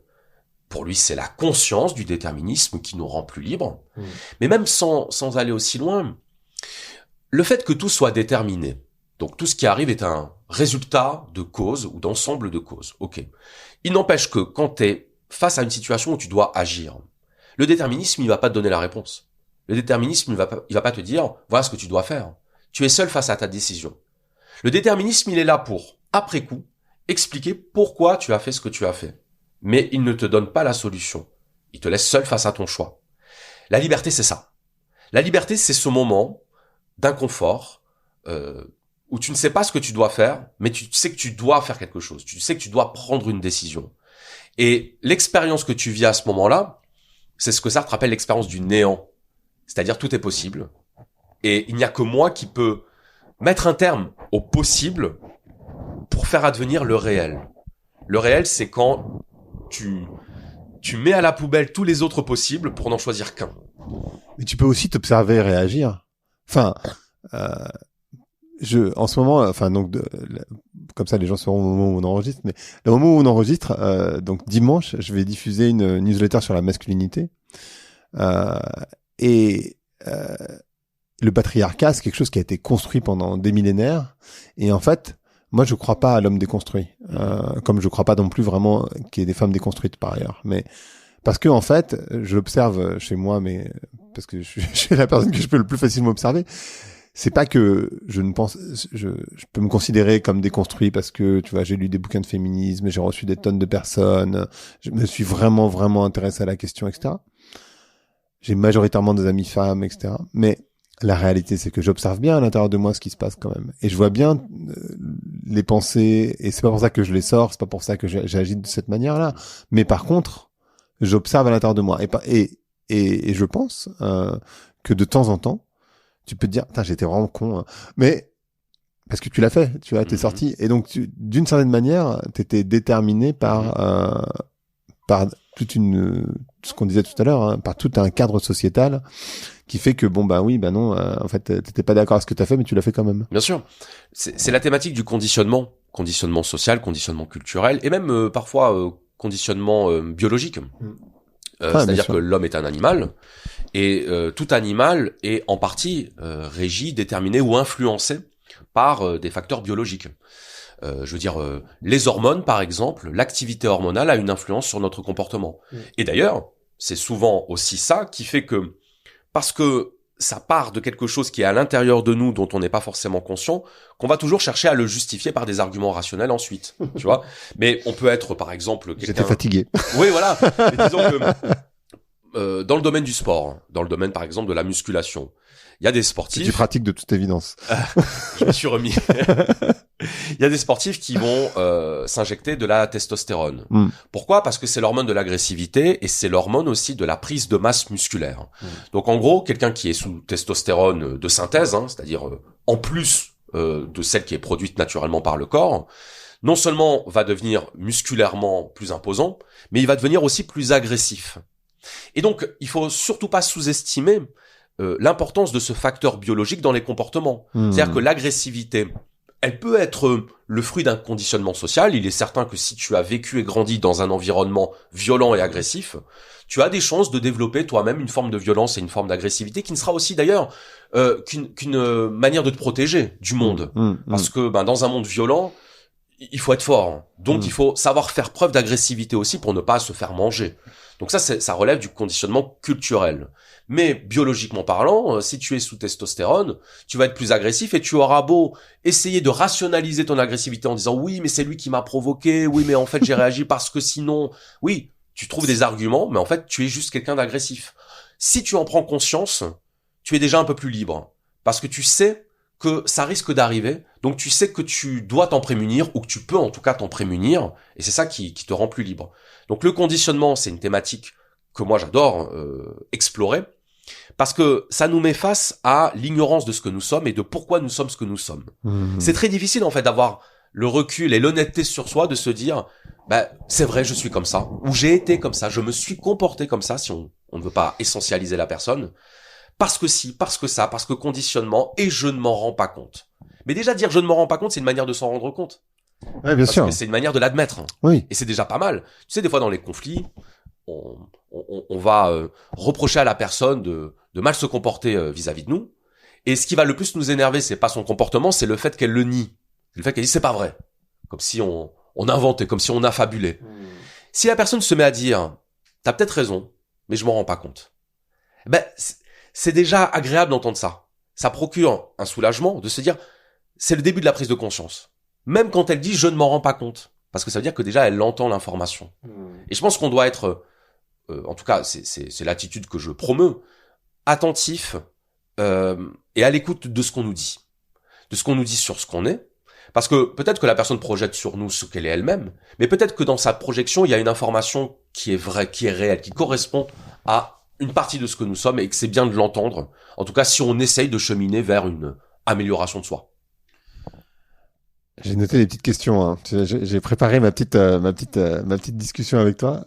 pour lui c'est la conscience du déterminisme qui nous rend plus libres, mais même sans aller aussi loin, le fait que tout soit déterminé, donc tout ce qui arrive est un résultat de cause ou d'ensemble de causes, ok. Il n'empêche que quand tu es face à une situation où tu dois agir, le déterminisme il va pas te donner la réponse. Le déterminisme il va pas te dire voilà ce que tu dois faire. Tu es seul face à ta décision. Le déterminisme il est là pour, après coup, expliquer pourquoi tu as fait ce que tu as fait. Mais il ne te donne pas la solution. Il te laisse seul face à ton choix. La liberté, c'est ça. La liberté, c'est ce moment d'inconfort où tu ne sais pas ce que tu dois faire, mais tu sais que tu dois faire quelque chose. Tu sais que tu dois prendre une décision. Et l'expérience que tu vis à ce moment-là, c'est ce que Sartre appelle l'expérience du néant. C'est-à-dire tout est possible. Et il n'y a que moi qui peux mettre un terme au possible pour faire advenir le réel. Le réel, c'est quand tu mets à la poubelle tous les autres possibles pour n'en choisir qu'un. Mais tu peux aussi t'observer et réagir. Enfin, en ce moment, comme ça les gens sauront au moment où on enregistre, mais le moment où on enregistre, donc dimanche, je vais diffuser une newsletter sur la masculinité. Et le patriarcat, c'est quelque chose qui a été construit pendant des millénaires. Et en fait, moi, je crois pas à l'homme déconstruit, comme je crois pas non plus vraiment qu'il y ait des femmes déconstruites par ailleurs. Mais parce que en fait, je l'observe chez moi, mais parce que je suis la personne que je peux le plus facilement observer. C'est pas que je peux me considérer comme déconstruit parce que, tu vois, j'ai lu des bouquins de féminisme, j'ai reçu des tonnes de personnes, je me suis vraiment, vraiment intéressé à la question, etc. J'ai majoritairement des amis femmes, etc. Mais la réalité, c'est que j'observe bien à l'intérieur de moi ce qui se passe quand même. Et je vois bien les pensées, et c'est pas pour ça que je les sors, c'est pas pour ça que j'agis de cette manière-là. Mais par contre, j'observe à l'intérieur de moi. Et je pense que de temps en temps, tu peux te dire, putain, j'étais vraiment con, hein. Mais parce que tu l'as fait, tu vois, t'es sorti. Et donc, d'une certaine manière, t'étais déterminé par toute ce qu'on disait tout à l'heure, hein, par tout un cadre sociétal qui fait que non, en fait, t'étais pas d'accord avec ce que t'as fait, mais tu l'as fait quand même. Bien sûr. C'est la thématique du conditionnement social, conditionnement culturel, et même parfois conditionnement biologique. C'est-à-dire que l'homme est un animal, et tout animal est en partie régi, déterminé ou influencé par des facteurs biologiques. Je veux dire, les hormones, par exemple, l'activité hormonale a une influence sur notre comportement. Et d'ailleurs, c'est souvent aussi ça qui fait que, parce que ça part de quelque chose qui est à l'intérieur de nous, dont on n'est pas forcément conscient, qu'on va toujours chercher à le justifier par des arguments rationnels ensuite, tu vois. Mais on peut être, par exemple, quelqu'un... J'étais fatigué. Oui, voilà. Mais disons que dans le domaine du sport, dans le domaine, par exemple, de la musculation, il y a des sportifs... Que tu pratiques de toute évidence. Je me suis remis. Il y a des sportifs qui vont s'injecter de la testostérone. Pourquoi ? Parce que c'est l'hormone de l'agressivité et c'est l'hormone aussi de la prise de masse musculaire. Donc en gros, quelqu'un qui est sous testostérone de synthèse, hein, c'est-à-dire en plus de celle qui est produite naturellement par le corps, non seulement va devenir musculairement plus imposant, mais il va devenir aussi plus agressif. Et donc, il faut surtout pas sous-estimer l'importance de ce facteur biologique dans les comportements. C'est-à-dire que l'agressivité, elle peut être le fruit d'un conditionnement social. Il est certain que si tu as vécu et grandi dans un environnement violent et agressif, tu as des chances de développer toi-même une forme de violence et une forme d'agressivité qui ne sera aussi d'ailleurs qu'une manière de te protéger du monde. Parce que dans un monde violent, il faut être fort. Donc il faut savoir faire preuve d'agressivité aussi pour ne pas se faire manger. Donc ça relève du conditionnement culturel. Mais biologiquement parlant, si tu es sous testostérone, tu vas être plus agressif et tu auras beau essayer de rationaliser ton agressivité en disant oui, mais c'est lui qui m'a provoqué, oui, mais en fait j'ai réagi parce que sinon, oui, tu trouves des arguments, mais en fait tu es juste quelqu'un d'agressif. Si tu en prends conscience, tu es déjà un peu plus libre parce que tu sais que ça risque d'arriver, donc tu sais que tu dois t'en prémunir ou que tu peux en tout cas t'en prémunir et c'est ça qui te rend plus libre. Donc le conditionnement, c'est une thématique que moi j'adore explorer, parce que ça nous met face à l'ignorance de ce que nous sommes et de pourquoi nous sommes ce que nous sommes. C'est très difficile en fait d'avoir le recul et l'honnêteté sur soi, de se dire c'est vrai, je suis comme ça, ou j'ai été comme ça, je me suis comporté comme ça, si on ne veut pas essentialiser la personne, parce que si, parce que ça, parce que conditionnement, et je ne m'en rends pas compte. Mais déjà dire je ne m'en rends pas compte, c'est une manière de s'en rendre compte. Ouais, bien sûr. Parce que c'est une manière de l'admettre. Oui. Et c'est déjà pas mal. Tu sais, des fois dans les conflits, on va reprocher à la personne de mal se comporter vis-à-vis de nous. Et ce qui va le plus nous énerver, c'est pas son comportement, c'est le fait qu'elle le nie. Le fait qu'elle dit c'est pas vrai. Comme si on inventait, comme si on affabulait. Si la personne se met à dire t'as peut-être raison, mais je m'en rends pas compte. C'est déjà agréable d'entendre ça. Ça procure un soulagement de se dire c'est le début de la prise de conscience. Même quand elle dit je ne m'en rends pas compte. Parce que ça veut dire que déjà elle entend l'information. Et je pense qu'on doit être, en tout cas c'est l'attitude que je promeus, attentif et à l'écoute de ce qu'on nous dit. De ce qu'on nous dit sur ce qu'on est. Parce que peut-être que la personne projette sur nous ce qu'elle est elle-même, mais peut-être que dans sa projection, il y a une information qui est vraie, qui est réelle, qui correspond à une partie de ce que nous sommes et que c'est bien de l'entendre. En tout cas, si on essaye de cheminer vers une amélioration de soi. J'ai noté les petites questions. Hein. J'ai préparé ma petite discussion avec toi.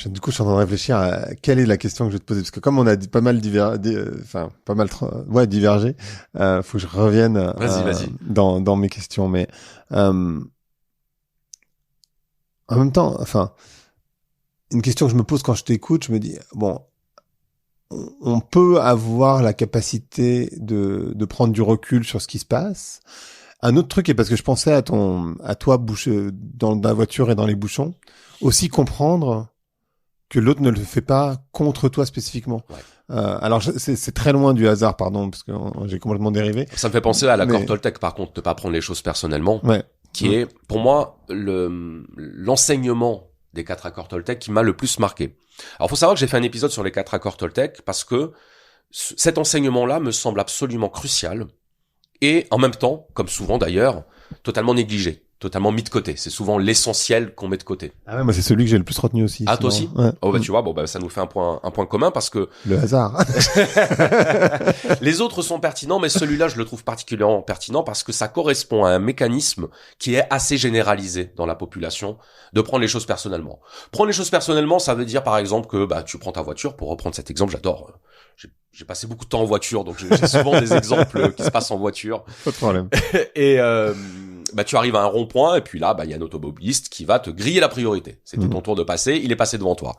Du coup, je suis en train de réfléchir à quelle est la question que je vais te poser, parce que comme on a pas mal divergé, faut que je revienne Vas-y. dans mes questions. Mais en même temps, enfin, une question que je me pose quand je t'écoute, je me dis bon, on peut avoir la capacité de prendre du recul sur ce qui se passe. Un autre truc, et parce que je pensais à toi dans la voiture et dans les bouchons, aussi comprendre que l'autre ne le fait pas contre toi spécifiquement. Ouais. Alors c'est très loin du hasard, pardon, parce que j'ai complètement dérivé. Ça me fait penser à l'accord Toltec, par contre, de pas prendre les choses personnellement, qui est, pour moi, l'enseignement des 4 accords Toltec qui m'a le plus marqué. Alors, faut savoir que j'ai fait un épisode sur les 4 accords Toltec parce que cet enseignement-là me semble absolument crucial et, en même temps, comme souvent d'ailleurs, totalement négligé. Totalement mis de côté. C'est souvent l'essentiel qu'on met de côté. Ah ouais, moi c'est celui que j'ai le plus retenu aussi. Ah, toi aussi? Ouais. Oh bah tu vois, ça nous fait un point commun parce que le hasard. Les autres sont pertinents, mais celui-là je le trouve particulièrement pertinent parce que ça correspond à un mécanisme qui est assez généralisé dans la population de prendre les choses personnellement. Prendre les choses personnellement, ça veut dire par exemple que tu prends ta voiture, pour reprendre cet exemple, j'adore. J'ai passé beaucoup de temps en voiture, donc j'ai souvent des exemples qui se passent en voiture. Pas de problème. Et tu arrives à un rond-point et puis là, il y a un automobiliste qui va te griller la priorité. C'était ton tour de passer, il est passé devant toi.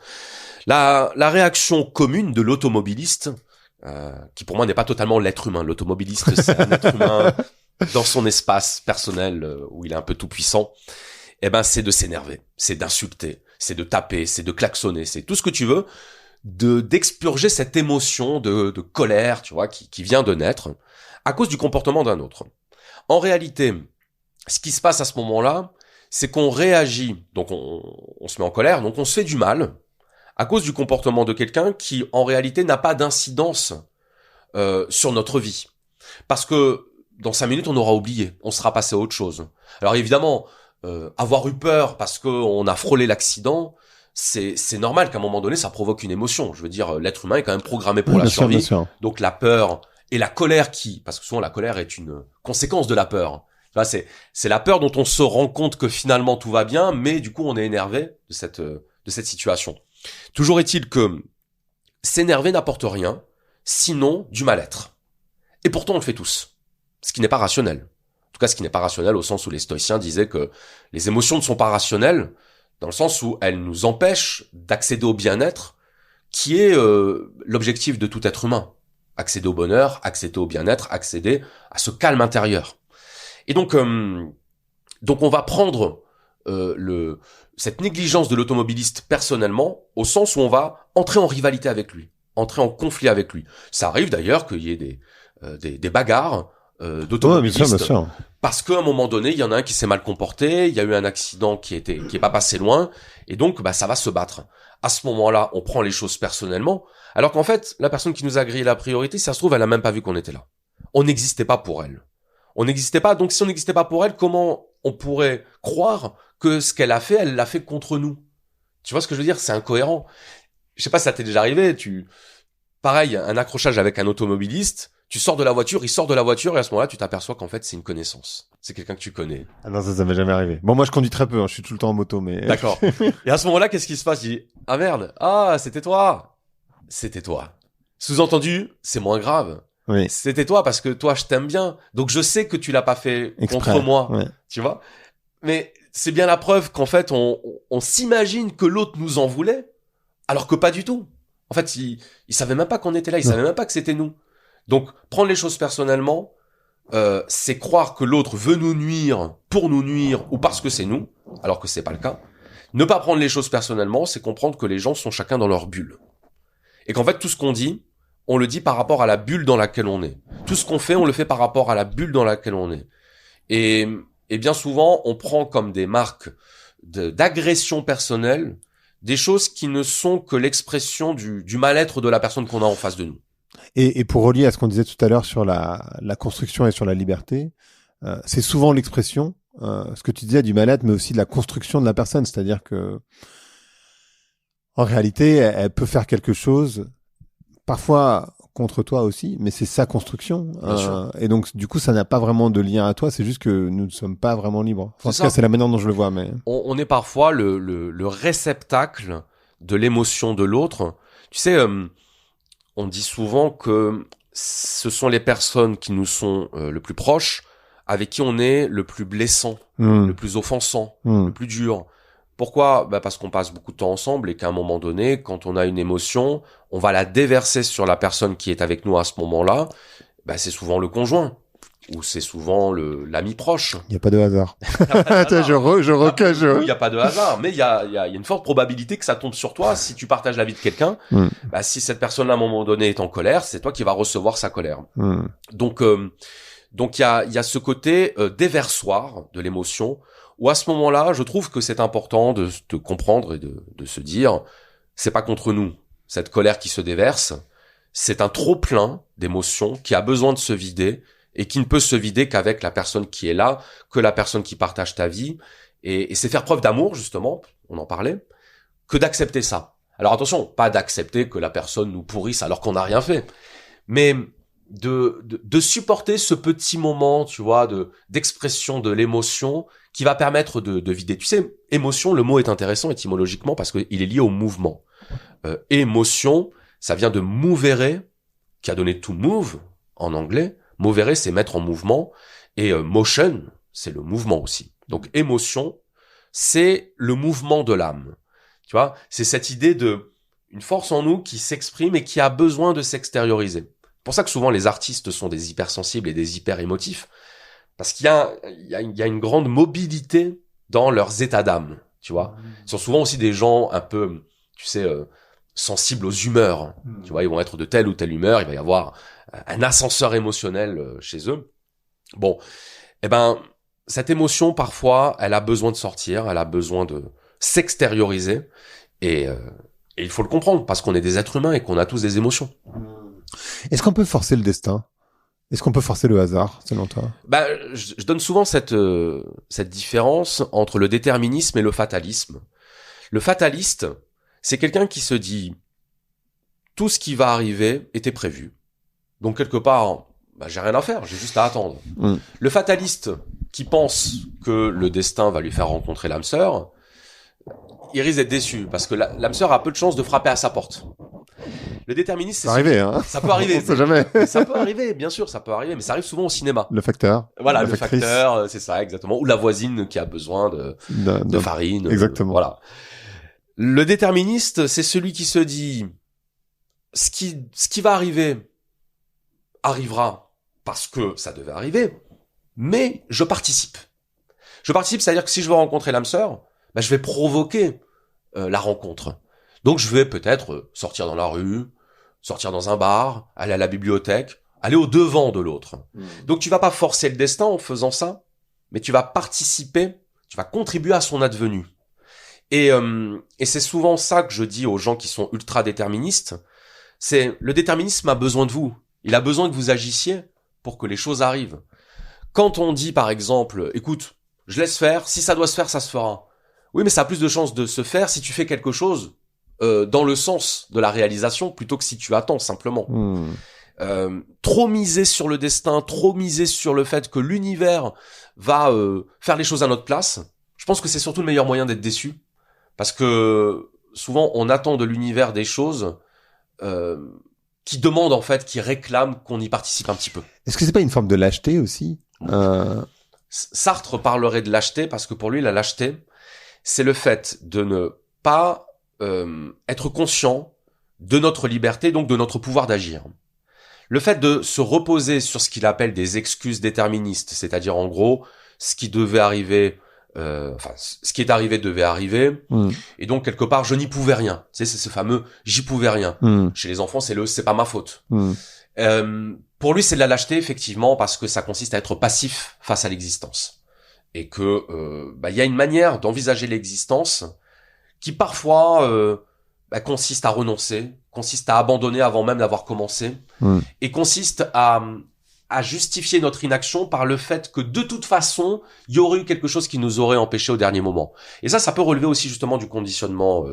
La réaction commune de l'automobiliste, qui pour moi n'est pas totalement l'être humain. L'automobiliste, c'est un être humain dans son espace personnel où il est un peu tout puissant. C'est de s'énerver, c'est d'insulter, c'est de taper, c'est de klaxonner, c'est tout ce que tu veux, d'expurger cette émotion de colère, tu vois, qui vient de naître à cause du comportement d'un autre. En réalité, ce qui se passe à ce moment-là, c'est qu'on réagit, donc on se met en colère, donc on se fait du mal à cause du comportement de quelqu'un qui, en réalité, n'a pas d'incidence sur notre vie. Parce que dans 5 minutes, on aura oublié, on sera passé à autre chose. Alors évidemment, avoir eu peur parce qu'on a frôlé l'accident, c'est normal qu'à un moment donné, ça provoque une émotion. Je veux dire, l'être humain est quand même programmé pour la survie. Bien sûr. Donc la peur et la colère parce que souvent la colère est une conséquence de la peur. C'est la peur dont on se rend compte que finalement tout va bien, mais du coup on est énervé de cette situation. Toujours est-il que s'énerver n'apporte rien, sinon du mal-être. Et pourtant on le fait tous, ce qui n'est pas rationnel. En tout cas, ce qui n'est pas rationnel au sens où les stoïciens disaient que les émotions ne sont pas rationnelles, dans le sens où elles nous empêchent d'accéder au bien-être, qui est l'objectif de tout être humain. Accéder au bonheur, accéder au bien-être, accéder à ce calme intérieur. Et donc on va prendre cette négligence de l'automobiliste personnellement, au sens où on va entrer en rivalité avec lui, entrer en conflit avec lui. Ça arrive d'ailleurs qu'il y ait des bagarres d'automobilistes, bien sûr. Parce qu'à un moment donné, il y en a un qui s'est mal comporté, il y a eu un accident qui est pas passé loin, et donc ça va se battre. À ce moment-là, on prend les choses personnellement, alors qu'en fait, la personne qui nous a grillé la priorité, si ça se trouve, elle a même pas vu qu'on était là. On n'existait pas pour elle. On n'existait pas, donc si on n'existait pas pour elle, comment on pourrait croire que ce qu'elle a fait, elle l'a fait contre nous? Tu vois ce que je veux dire? C'est incohérent. Je sais pas si ça t'est déjà arrivé, pareil, un accrochage avec un automobiliste, tu sors de la voiture, il sort de la voiture, et à ce moment-là, tu t'aperçois qu'en fait, c'est une connaissance. C'est quelqu'un que tu connais. Ah non, ça m'est jamais arrivé. Bon, moi, je conduis très peu, je suis tout le temps en moto, mais... D'accord. Et à ce moment-là, qu'est-ce qui se passe? Je dis, ah merde, c'était toi. C'était toi. Sous-entendu, c'est moins grave. Oui. C'était toi parce que toi, je t'aime bien. Donc, je sais que tu l'as pas fait contre moi. Ouais. Tu vois? Mais c'est bien la preuve qu'en fait, on s'imagine que l'autre nous en voulait, alors que pas du tout. En fait, il savait même pas qu'on était là, il savait même pas que c'était nous. Donc, prendre les choses personnellement, c'est croire que l'autre veut nous nuire pour nous nuire ou parce que c'est nous, alors que c'est pas le cas. Ne pas prendre les choses personnellement, c'est comprendre que les gens sont chacun dans leur bulle. Et qu'en fait, tout ce qu'on dit, on le dit par rapport à la bulle dans laquelle on est. Tout ce qu'on fait, on le fait par rapport à la bulle dans laquelle on est. Et bien souvent, on prend comme des marques d'agression personnelle des choses qui ne sont que l'expression du mal-être de la personne qu'on a en face de nous. Et pour relier à ce qu'on disait tout à l'heure sur la construction et sur la liberté, c'est souvent l'expression, ce que tu disais du mal-être, mais aussi de la construction de la personne. C'est-à-dire que, en réalité, elle peut faire quelque chose, parfois contre toi aussi, mais c'est sa construction. Bien sûr. Et donc, du coup, ça n'a pas vraiment de lien à toi, c'est juste que nous ne sommes pas vraiment libres. Enfin, en tout cas, c'est la manière dont je le vois, mais... On est parfois le réceptacle de l'émotion de l'autre. Tu sais, on dit souvent que ce sont les personnes qui nous sont le plus proches, avec qui on est le plus blessant, le plus offensant, le plus dur. Pourquoi ? Parce qu'on passe beaucoup de temps ensemble et qu'à un moment donné, quand on a une émotion, on va la déverser sur la personne qui est avec nous à ce moment-là. C'est souvent le conjoint ou c'est souvent l'ami proche. Il n'y a pas de hasard. Il n'y a pas de hasard, mais il y a une forte probabilité que ça tombe sur toi si tu partages la vie de quelqu'un. Si cette personne à un moment donné est en colère, c'est toi qui vas recevoir sa colère. Donc il y a ce côté déversoir de l'émotion où à ce moment-là, je trouve que c'est important de comprendre et de se dire, c'est pas contre nous. Cette colère qui se déverse, c'est un trop-plein d'émotions qui a besoin de se vider et qui ne peut se vider qu'avec la personne qui est là, que la personne qui partage ta vie. Et c'est faire preuve d'amour, justement, on en parlait, que d'accepter ça. Alors attention, pas d'accepter que la personne nous pourrisse alors qu'on n'a rien fait, mais de supporter ce petit moment, tu vois, d'expression de l'émotion qui va permettre de vider. Tu sais, émotion, le mot est intéressant étymologiquement parce qu'il est lié au mouvement. Émotion, ça vient de movere, qui a donné to move en anglais. Movere, c'est mettre en mouvement, et motion, c'est le mouvement aussi. Donc émotion, c'est le mouvement de l'âme. Tu vois, c'est cette idée de une force en nous qui s'exprime et qui a besoin de s'extérioriser. C'est pour ça que souvent les artistes sont des hypersensibles et des hyper-émotifs, parce qu'il y a une grande mobilité dans leurs états d'âme, tu vois. Ils sont souvent aussi des gens un peu, tu sais, sensibles aux humeurs. Tu vois, ils vont être de telle ou telle humeur, il va y avoir un ascenseur émotionnel chez eux. Bon, cette émotion, parfois, elle a besoin de sortir, elle a besoin de s'extérioriser, et il faut le comprendre, parce qu'on est des êtres humains et qu'on a tous des émotions. Est-ce qu'on peut forcer le destin ? Est-ce qu'on peut forcer le hasard, selon toi ? Je donne souvent cette différence entre le déterminisme et le fatalisme. Le fataliste, c'est quelqu'un qui se dit tout ce qui va arriver était prévu. Donc quelque part, j'ai rien à faire, j'ai juste à attendre. Le fataliste qui pense que le destin va lui faire rencontrer l'âme sœur, il risque d'être déçu parce que l'âme sœur a peu de chances de frapper à sa porte. Le déterministe, ça peut arriver, hein. Ça peut arriver. On sait jamais. Ça peut arriver, bien sûr, ça peut arriver, mais ça arrive souvent au cinéma. Le facteur. Voilà, le facteur, c'est ça, exactement. Ou la voisine qui a besoin de farine. Exactement. Voilà. Le déterministe, c'est celui qui se dit, ce qui va arriver arrivera parce que ça devait arriver, mais je participe. Je participe, c'est-à-dire que si je veux rencontrer l'âme sœur, je vais provoquer la rencontre. Donc je vais peut-être sortir dans la rue, sortir dans un bar, aller à la bibliothèque, aller au devant de l'autre. Donc tu vas pas forcer le destin en faisant ça, mais tu vas participer, tu vas contribuer à son advenu. Et c'est souvent ça que je dis aux gens qui sont ultra déterministes, c'est le déterminisme a besoin de vous. Il a besoin que vous agissiez pour que les choses arrivent. Quand on dit par exemple, écoute, je laisse faire, si ça doit se faire, ça se fera. Oui, mais ça a plus de chances de se faire si tu fais quelque chose dans le sens de la réalisation plutôt que si tu attends simplement. Trop miser sur le destin, trop miser sur le fait que l'univers va faire les choses à notre place, je pense que c'est surtout le meilleur moyen d'être déçu. Parce que souvent on attend de l'univers des choses qui demandent en fait, qui réclament qu'on y participe un petit peu. Est-ce que c'est pas une forme de lâcheté aussi Sartre parlerait de lâcheté parce que pour lui la lâcheté, c'est le fait de ne pas être conscient de notre liberté, donc de notre pouvoir d'agir. Le fait de se reposer sur ce qu'il appelle des excuses déterministes, c'est-à-dire en gros, ce qui devait arriver, ce qui est arrivé devait arriver, et donc quelque part, je n'y pouvais rien. Tu sais, c'est ce fameux « j'y pouvais rien ». Chez les enfants, c'est pas ma faute. Pour lui, c'est de la lâcheté, effectivement, parce que ça consiste à être passif face à l'existence. Et que il y a une manière d'envisager l'existence qui parfois consiste à renoncer, consiste à abandonner avant même d'avoir commencé, et consiste à justifier notre inaction par le fait que de toute façon, il y aurait eu quelque chose qui nous aurait empêché au dernier moment. Et ça peut relever aussi justement du conditionnement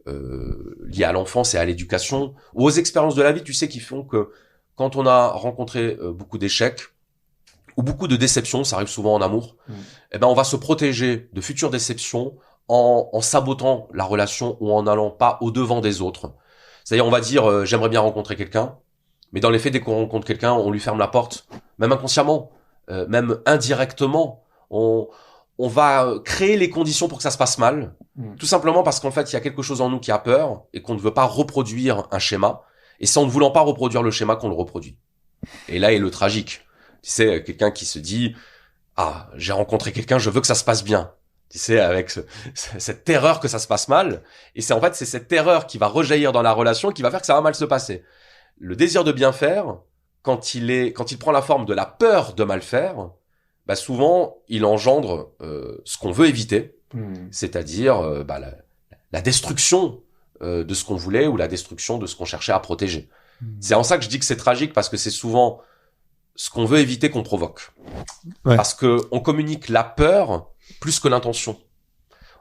lié à l'enfance et à l'éducation, ou aux expériences de la vie, tu sais, qui font que quand on a rencontré beaucoup d'échecs ou beaucoup de déceptions, ça arrive souvent en amour, eh ben on va se protéger de futures déceptions en sabotant la relation ou en n'allant pas au-devant des autres. C'est-à-dire, on va dire j'aimerais bien rencontrer quelqu'un, mais dans les faits, dès qu'on rencontre quelqu'un, on lui ferme la porte, même inconsciemment, même indirectement. On va créer les conditions pour que ça se passe mal, tout simplement parce qu'en fait, il y a quelque chose en nous qui a peur et qu'on ne veut pas reproduire un schéma. Et c'est en ne voulant pas reproduire le schéma qu'on le reproduit. Et là est le tragique. Tu sais, quelqu'un qui se dit « Ah, j'ai rencontré quelqu'un, je veux que ça se passe bien. » Tu sais, avec cette terreur que ça se passe mal. Et c'est cette terreur qui va rejaillir dans la relation qui va faire que ça va mal se passer. Le désir de bien faire, quand il prend la forme de la peur de mal faire, bah souvent, il engendre ce qu'on veut éviter, c'est-à-dire la destruction de ce qu'on voulait ou la destruction de ce qu'on cherchait à protéger. C'est en ça que je dis que c'est tragique, parce que c'est souvent ce qu'on veut éviter qu'on provoque. Ouais. Parce que on communique la peur plus que l'intention.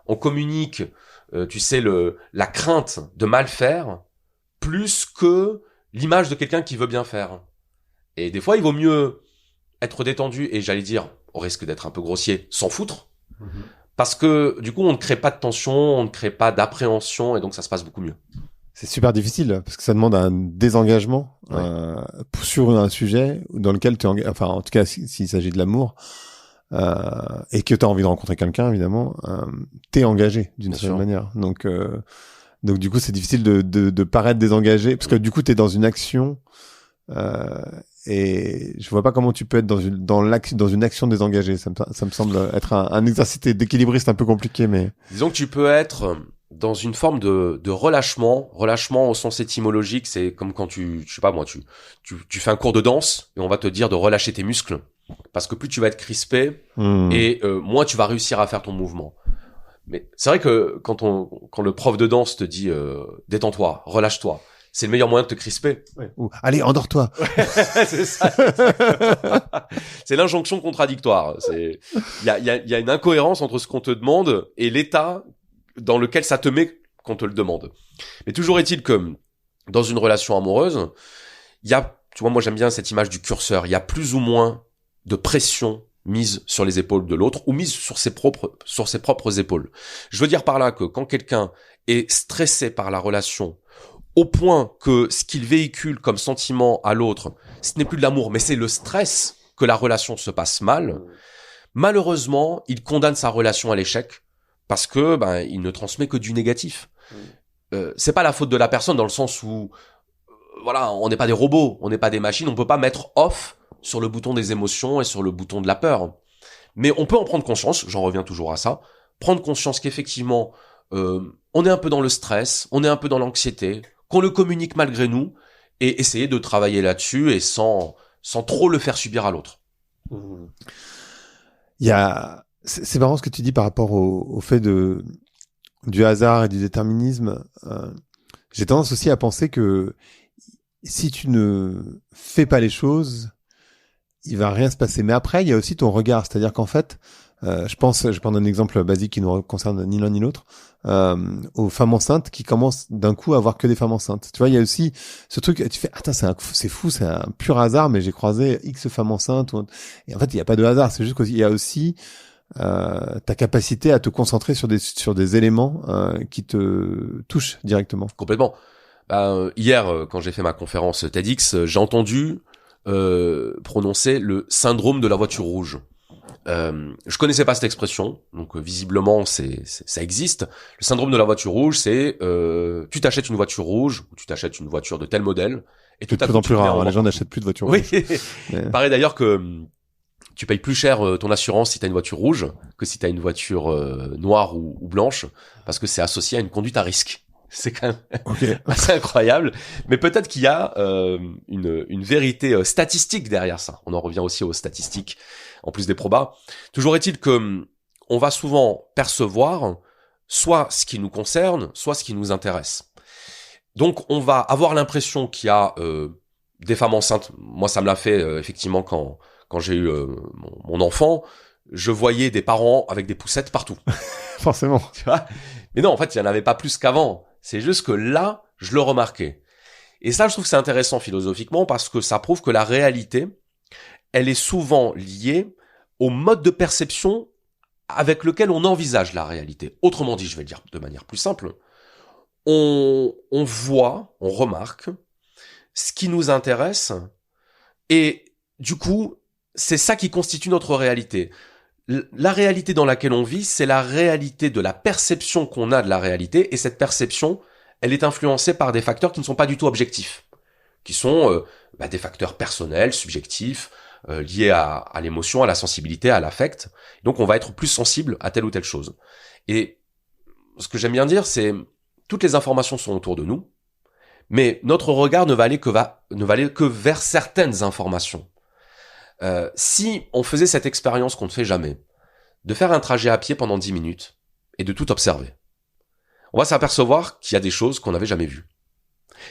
On communique, tu sais, la crainte de mal faire plus que l'image de quelqu'un qui veut bien faire. Et des fois, il vaut mieux être détendu et, j'allais dire, au risque d'être un peu grossier, s'en foutre. Parce que du coup, on ne crée pas de tension, on ne crée pas d'appréhension, et donc ça se passe beaucoup mieux. C'est super difficile parce que ça demande un désengagement sur un sujet dans lequel tu es enfin en tout cas s'il s'agit de l'amour et que tu as envie de rencontrer quelqu'un, évidemment, t'es engagé d'une certaine manière. Donc du coup, c'est difficile de paraître désengagé parce que du coup, t'es dans une action et je vois pas comment tu peux être dans une action désengagée. Ça me semble être un exercice d'équilibriste un peu compliqué, mais disons que tu peux être dans une forme de relâchement au sens étymologique. C'est comme quand tu fais un cours de danse et on va te dire de relâcher tes muscles, parce que plus tu vas être crispé et moins tu vas réussir à faire ton mouvement. Mais c'est vrai que quand le prof de danse te dit détends-toi, relâche-toi, c'est le meilleur moyen de te crisper. Ouais. Allez, endors-toi. C'est ça. C'est l'injonction contradictoire. Il y a une incohérence entre ce qu'on te demande et l'état dans lequel ça te met qu'on te le demande. Mais toujours est-il que dans une relation amoureuse, il y a, tu vois, moi j'aime bien cette image du curseur. Il y a plus ou moins de pression mise sur les épaules de l'autre ou mise sur ses propres épaules. Je veux dire par là que quand quelqu'un est stressé par la relation au point que ce qu'il véhicule comme sentiment à l'autre, ce n'est plus de l'amour, mais c'est le stress que la relation se passe mal, malheureusement, il condamne sa relation à l'échec parce que il ne transmet que du négatif. C'est pas la faute de la personne dans le sens où voilà, on n'est pas des robots, on n'est pas des machines, on peut pas mettre off sur le bouton des émotions et sur le bouton de la peur. Mais on peut en prendre conscience, j'en reviens toujours à ça, prendre conscience qu'effectivement, on est un peu dans le stress, on est un peu dans l'anxiété, qu'on le communique malgré nous, et essayer de travailler là-dessus et sans trop le faire subir à l'autre. C'est marrant ce que tu dis par rapport au fait du hasard et du déterminisme. J'ai tendance aussi à penser que si tu ne fais pas les choses, il va rien se passer. Mais après, il y a aussi ton regard. C'est-à-dire qu'en fait, je vais prendre un exemple basique qui ne concerne ni l'un ni l'autre, aux femmes enceintes qui commencent d'un coup à avoir que des femmes enceintes. Tu vois, il y a aussi ce truc, tu fais, attends, c'est fou, c'est un pur hasard, mais j'ai croisé X femmes enceintes. Et en fait, il n'y a pas de hasard. C'est juste qu'il y a aussi ta capacité à te concentrer sur des éléments qui te touchent directement. Complètement. Hier, quand j'ai fait ma conférence TEDx, j'ai entendu prononcer le syndrome de la voiture rouge. Je connaissais pas cette expression, donc visiblement ça existe. Le syndrome de la voiture rouge, c'est tu t'achètes une voiture rouge ou tu t'achètes une voiture de tel modèle et tout à coup, de plus en plus rare. Les gens n'achètent plus de voitures rouges. Oui. Mais... Pareil d'ailleurs que tu payes plus cher ton assurance si t'as une voiture rouge que si t'as une voiture noire ou blanche, parce que c'est associé à une conduite à risque. C'est quand même assez incroyable. Mais peut-être qu'il y a une vérité statistique derrière ça. On en revient aussi aux statistiques, en plus des probas. Toujours est-il que on va souvent percevoir soit ce qui nous concerne, soit ce qui nous intéresse. Donc on va avoir l'impression qu'il y a des femmes enceintes. Moi, ça me l'a fait effectivement quand j'ai eu mon enfant. Je voyais des parents avec des poussettes partout. Forcément. Tu vois ? Mais non, en fait, il y en avait pas plus qu'avant. C'est juste que là, je le remarquais. Et ça, je trouve que c'est intéressant philosophiquement parce que ça prouve que la réalité, elle est souvent liée au mode de perception avec lequel on envisage la réalité. Autrement dit, je vais le dire de manière plus simple, on voit, on remarque ce qui nous intéresse et du coup, c'est ça qui constitue notre réalité. La réalité dans laquelle on vit, c'est la réalité de la perception qu'on a de la réalité et cette perception, elle est influencée par des facteurs qui ne sont pas du tout objectifs, qui sont des facteurs personnels, subjectifs, liés à l'émotion, à la sensibilité, à l'affect. Donc on va être plus sensible à telle ou telle chose. Et ce que j'aime bien dire, c'est toutes les informations sont autour de nous, mais notre regard ne va aller que vers certaines informations. Si on faisait cette expérience qu'on ne fait jamais, de faire un trajet à pied pendant 10 minutes et de tout observer, on va s'apercevoir qu'il y a des choses qu'on n'avait jamais vues.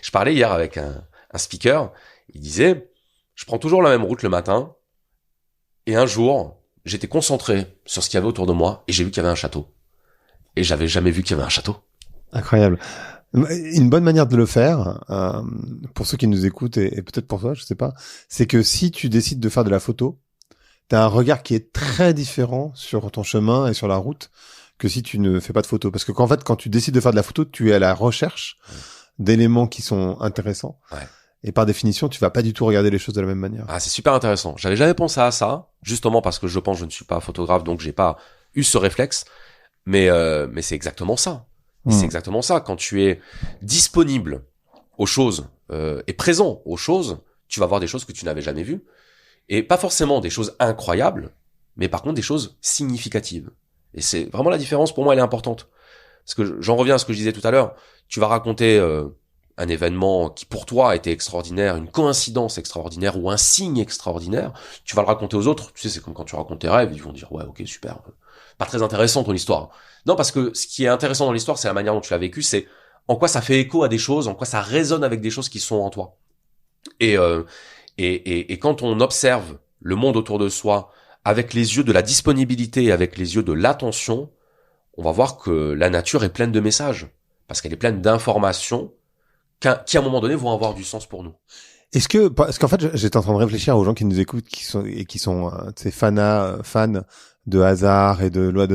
Je parlais hier avec un speaker, il disait, je prends toujours la même route le matin, et un jour, j'étais concentré sur ce qu'il y avait autour de moi, et j'ai vu qu'il y avait un château. Et j'avais jamais vu qu'il y avait un château. Incroyable. Une bonne manière de le faire, pour ceux qui nous écoutent, et peut-être pour toi, je sais pas, c'est que si tu décides de faire de la photo, t'as un regard qui est très différent sur ton chemin et sur la route que si tu ne fais pas de photo. Parce que quand tu décides de faire de la photo, tu es à la recherche d'éléments qui sont intéressants. Ouais. Et par définition, tu vas pas du tout regarder les choses de la même manière. Ah, c'est super intéressant. J'avais jamais pensé à ça, justement parce que je pense que je ne suis pas photographe, donc j'ai pas eu ce réflexe. Mais c'est exactement ça. C'est exactement ça. Quand tu es disponible aux choses et présent aux choses, tu vas voir des choses que tu n'avais jamais vues. Et pas forcément des choses incroyables, mais par contre des choses significatives. Et c'est vraiment la différence, pour moi, elle est importante. Parce que j'en reviens à ce que je disais tout à l'heure. Tu vas raconter un événement qui pour toi a été extraordinaire, une coïncidence extraordinaire ou un signe extraordinaire. Tu vas le raconter aux autres. Tu sais, c'est comme quand tu racontes tes rêves, ils vont dire ouais, ok, super. Pas très intéressant ton histoire. Non, parce que ce qui est intéressant dans l'histoire, c'est la manière dont tu l'as vécu, c'est en quoi ça fait écho à des choses, en quoi ça résonne avec des choses qui sont en toi. Et quand on observe le monde autour de soi avec les yeux de la disponibilité, avec les yeux de l'attention, on va voir que la nature est pleine de messages, parce qu'elle est pleine d'informations qui à un moment donné vont avoir du sens pour nous. Parce qu'en fait, j'étais en train de réfléchir aux gens qui nous écoutent, qui sont fans de hasard et de loi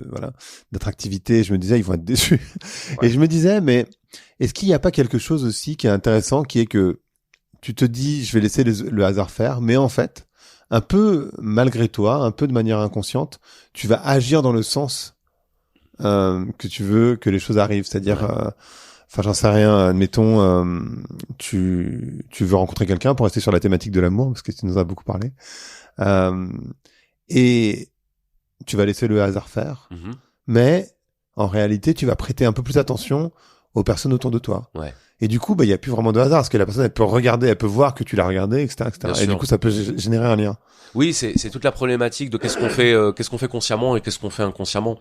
voilà, d'attractivité. Je me disais, ils vont être déçus. Ouais. Et je me disais, mais est-ce qu'il n'y a pas quelque chose aussi qui est intéressant, qui est que tu te dis, je vais laisser le hasard faire, mais en fait, un peu malgré toi, un peu de manière inconsciente, tu vas agir dans le sens que tu veux que les choses arrivent. C'est-à-dire, enfin, j'en sais rien. Admettons, tu veux rencontrer quelqu'un pour rester sur la thématique de l'amour, parce que tu nous as beaucoup parlé. Et tu vas laisser le hasard faire, mais en réalité, tu vas prêter un peu plus attention aux personnes autour de toi. Ouais. Et du coup, il y a plus vraiment de hasard, parce que la personne, elle peut regarder, elle peut voir que tu l'as regardé, etc., etc. Et du coup, ça peut générer un lien. Oui, c'est toute la problématique de qu'est-ce qu'on fait consciemment et qu'est-ce qu'on fait inconsciemment.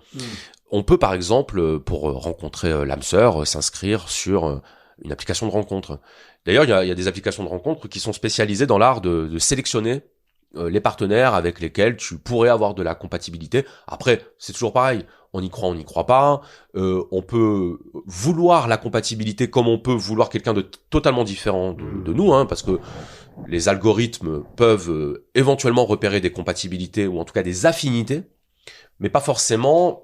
On peut, par exemple, pour rencontrer l'âme sœur, s'inscrire sur une application de rencontre. D'ailleurs, il y a des applications de rencontre qui sont spécialisées dans l'art de sélectionner les partenaires avec lesquels tu pourrais avoir de la compatibilité. Après, c'est toujours pareil. On y croit, on n'y croit pas. On peut vouloir la compatibilité comme on peut vouloir quelqu'un de totalement différent de nous, hein, parce que les algorithmes peuvent éventuellement repérer des compatibilités ou en tout cas des affinités, mais pas forcément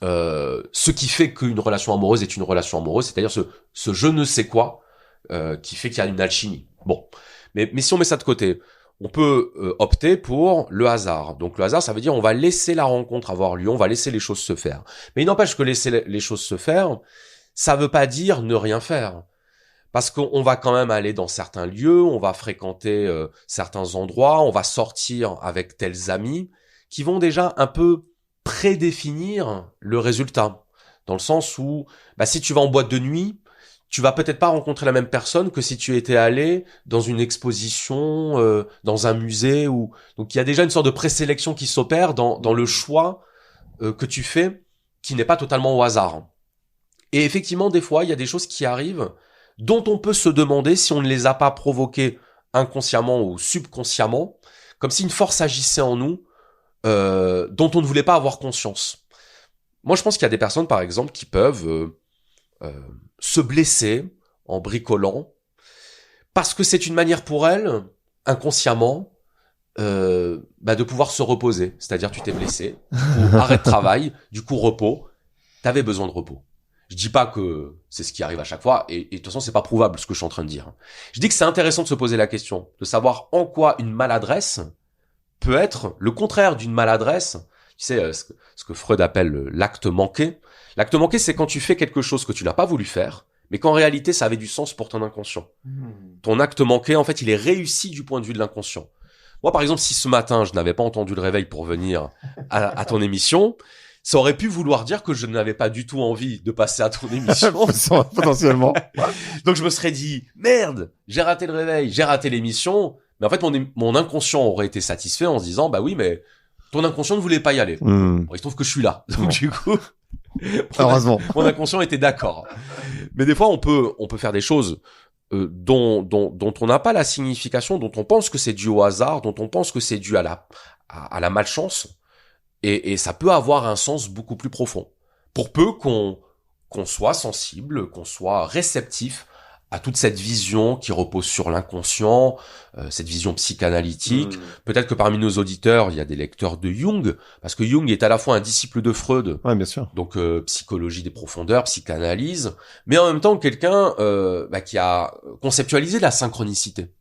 ce qui fait qu'une relation amoureuse est une relation amoureuse, c'est-à-dire ce je ne sais quoi qui fait qu'il y a une alchimie. Bon, mais si on met ça de côté, on peut opter pour le hasard. Donc le hasard, ça veut dire on va laisser la rencontre avoir lieu, on va laisser les choses se faire. Mais il n'empêche que laisser les choses se faire, ça veut pas dire ne rien faire. Parce qu'on va quand même aller dans certains lieux, on va fréquenter certains endroits, on va sortir avec tels amis qui vont déjà un peu prédéfinir le résultat. Dans le sens où, si tu vas en boîte de nuit, tu vas peut-être pas rencontrer la même personne que si tu étais allé dans une exposition, dans un musée ou donc il y a déjà une sorte de présélection qui s'opère dans le choix que tu fais, qui n'est pas totalement au hasard. Et effectivement, des fois, il y a des choses qui arrivent dont on peut se demander si on ne les a pas provoquées inconsciemment ou subconsciemment, comme si une force agissait en nous dont on ne voulait pas avoir conscience. Moi, je pense qu'il y a des personnes, par exemple, qui peuvent se blesser en bricolant, parce que c'est une manière pour elle, inconsciemment, de pouvoir se reposer. C'est-à-dire, tu t'es blessé, du coup, arrêt de travail, du coup, repos. T'avais besoin de repos. Je dis pas que c'est ce qui arrive à chaque fois, et de toute façon, c'est pas prouvable ce que je suis en train de dire. Je dis que c'est intéressant de se poser la question, de savoir en quoi une maladresse peut être le contraire d'une maladresse. Tu sais, ce que Freud appelle l'acte manqué. L'acte manqué, c'est quand tu fais quelque chose que tu n'as pas voulu faire, mais qu'en réalité, ça avait du sens pour ton inconscient. Ton acte manqué, en fait, il est réussi du point de vue de l'inconscient. Moi, par exemple, si ce matin, je n'avais pas entendu le réveil pour venir à ton émission, ça aurait pu vouloir dire que je n'avais pas du tout envie de passer à ton émission. Potentiellement. Donc, je me serais dit, merde, j'ai raté le réveil, j'ai raté l'émission. Mais en fait, mon inconscient aurait été satisfait en se disant, bah oui, mais ton inconscient ne voulait pas y aller. Bon, il se trouve que je suis là. Donc, du coup, heureusement, mon inconscient était d'accord. Mais des fois, on peut faire des choses dont on n'a pas la signification, dont on pense que c'est dû au hasard, dont on pense que c'est dû à la malchance. Et ça peut avoir un sens beaucoup plus profond. Pour peu qu'on soit sensible, qu'on soit réceptif à toute cette vision qui repose sur l'inconscient, cette vision psychanalytique. Peut-être que parmi nos auditeurs, il y a des lecteurs de Jung, parce que Jung est à la fois un disciple de Freud, ouais, bien sûr. Donc psychologie des profondeurs, psychanalyse, mais en même temps quelqu'un qui a conceptualisé la synchronicité.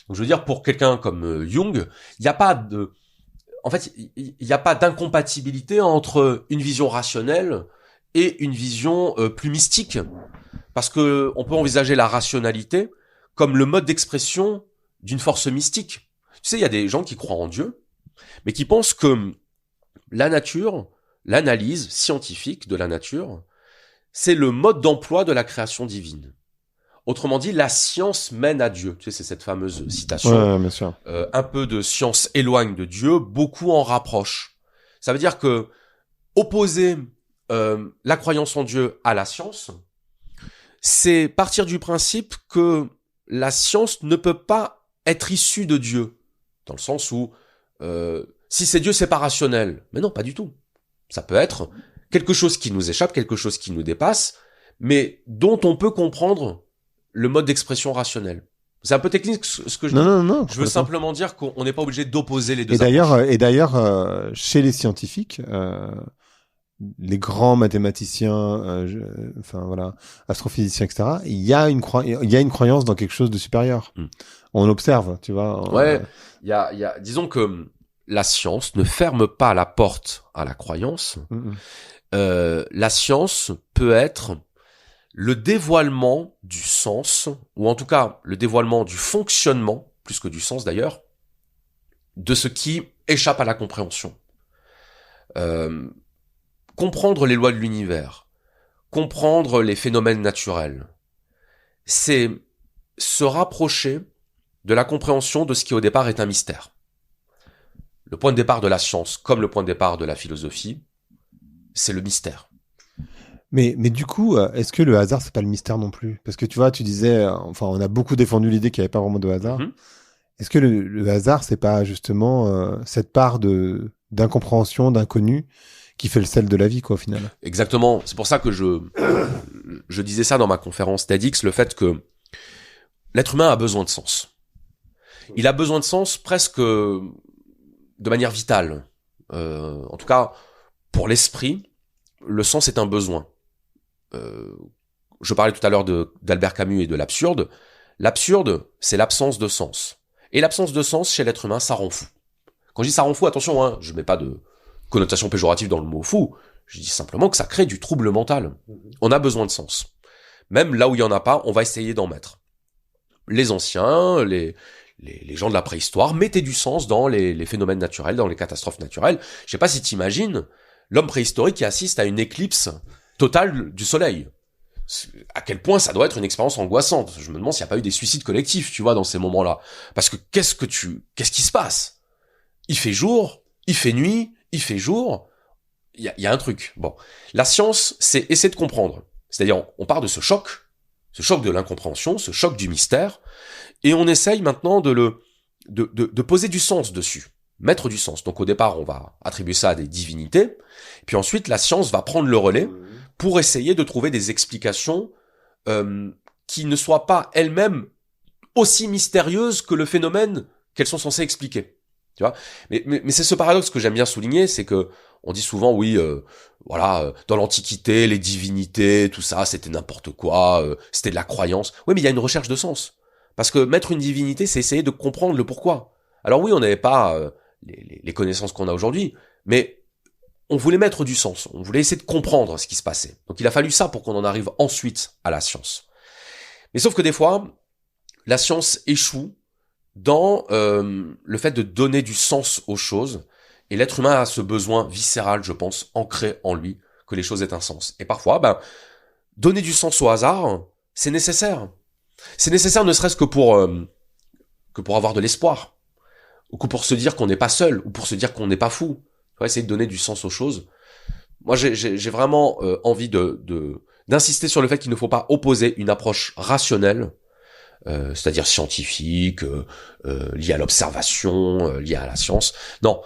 Donc je veux dire, pour quelqu'un comme Jung, il n'y a pas de... En fait, il n'y a pas d'incompatibilité entre une vision rationnelle et une vision plus mystique. Parce que on peut envisager la rationalité comme le mode d'expression d'une force mystique. Tu sais, il y a des gens qui croient en Dieu, mais qui pensent que la nature, l'analyse scientifique de la nature, c'est le mode d'emploi de la création divine. Autrement dit, la science mène à Dieu. Tu sais, c'est cette fameuse citation. Ouais, bien sûr. Un peu de science éloigne de Dieu, beaucoup en rapproche. Ça veut dire que opposer la croyance en Dieu à la science, c'est partir du principe que la science ne peut pas être issue de Dieu. Dans le sens où, si c'est Dieu, c'est pas rationnel. Mais non, pas du tout. Ça peut être quelque chose qui nous échappe, quelque chose qui nous dépasse, mais dont on peut comprendre le mode d'expression rationnel. C'est un peu technique ce que je dis. Non. Je veux simplement dire qu'on n'est pas obligé d'opposer les deux. Et d'ailleurs, chez les scientifiques, les grands mathématiciens, astrophysiciens, etc., il y a une croyance dans quelque chose de supérieur. On observe, tu vois. Il y a, disons que la science ne ferme pas la porte à la croyance. La science peut être le dévoilement du sens, ou en tout cas le dévoilement du fonctionnement, plus que du sens d'ailleurs, de ce qui échappe à la compréhension. Comprendre les lois de l'univers, comprendre les phénomènes naturels, c'est se rapprocher de la compréhension de ce qui au départ est un mystère. Le point de départ de la science, comme le point de départ de la philosophie, c'est le mystère. Mais du coup, est-ce que le hasard, c'est pas le mystère non plus? Parce que tu vois, tu disais, on a beaucoup défendu l'idée qu'il n'y avait pas vraiment de hasard. Est-ce que le hasard, c'est pas justement cette part d'incompréhension, d'inconnu, qui fait le sel de la vie, quoi, au final? Exactement. C'est pour ça que je disais ça dans ma conférence TEDx, le fait que l'être humain a besoin de sens. Il a besoin de sens presque de manière vitale. En tout cas, pour l'esprit, le sens est un besoin. Je parlais tout à l'heure d'Albert Camus et de l'absurde. L'absurde, c'est l'absence de sens. Et l'absence de sens, chez l'être humain, ça rend fou. Quand je dis ça rend fou, attention, hein, je mets pas de connotation péjorative dans le mot fou. Je dis simplement que ça crée du trouble mental. On a besoin de sens. Même là où il y en a pas, on va essayer d'en mettre. Les anciens, les gens de la préhistoire mettaient du sens dans les phénomènes naturels, dans les catastrophes naturelles. Je sais pas si t'imagines l'homme préhistorique qui assiste à une éclipse totale du soleil. À quel point ça doit être une expérience angoissante. Je me demande s'il n'y a pas eu des suicides collectifs, tu vois, dans ces moments-là. Parce que qu'est-ce qui se passe? Il fait jour, il fait nuit, il fait jour. Il y a un truc. Bon. La science, c'est essayer de comprendre. C'est-à-dire, on part de ce choc de l'incompréhension, ce choc du mystère, et on essaye maintenant de poser du sens dessus. Mettre du sens. Donc au départ, on va attribuer ça à des divinités, puis ensuite la science va prendre le relais pour essayer de trouver des explications qui ne soient pas elles-mêmes aussi mystérieuses que le phénomène qu'elles sont censées expliquer. Tu vois, mais c'est ce paradoxe que j'aime bien souligner, c'est que on dit souvent oui, dans l'Antiquité, les divinités, tout ça, c'était n'importe quoi, c'était de la croyance. Oui, mais il y a une recherche de sens, parce que mettre une divinité, c'est essayer de comprendre le pourquoi. Alors oui, on n'avait pas les connaissances qu'on a aujourd'hui, mais on voulait mettre du sens, on voulait essayer de comprendre ce qui se passait. Donc il a fallu ça pour qu'on en arrive ensuite à la science. Mais sauf que des fois, la science échoue dans le fait de donner du sens aux choses, et l'être humain a ce besoin viscéral, je pense, ancré en lui, que les choses aient un sens. Et parfois, donner du sens au hasard, c'est nécessaire. C'est nécessaire ne serait-ce que pour avoir de l'espoir, ou que pour se dire qu'on n'est pas seul, ou pour se dire qu'on n'est pas fou. Il faut essayer de donner du sens aux choses. Moi, j'ai vraiment envie d'insister sur le fait qu'il ne faut pas opposer une approche rationnelle, c'est-à-dire scientifique, lié à l'observation, lié à la science. Non,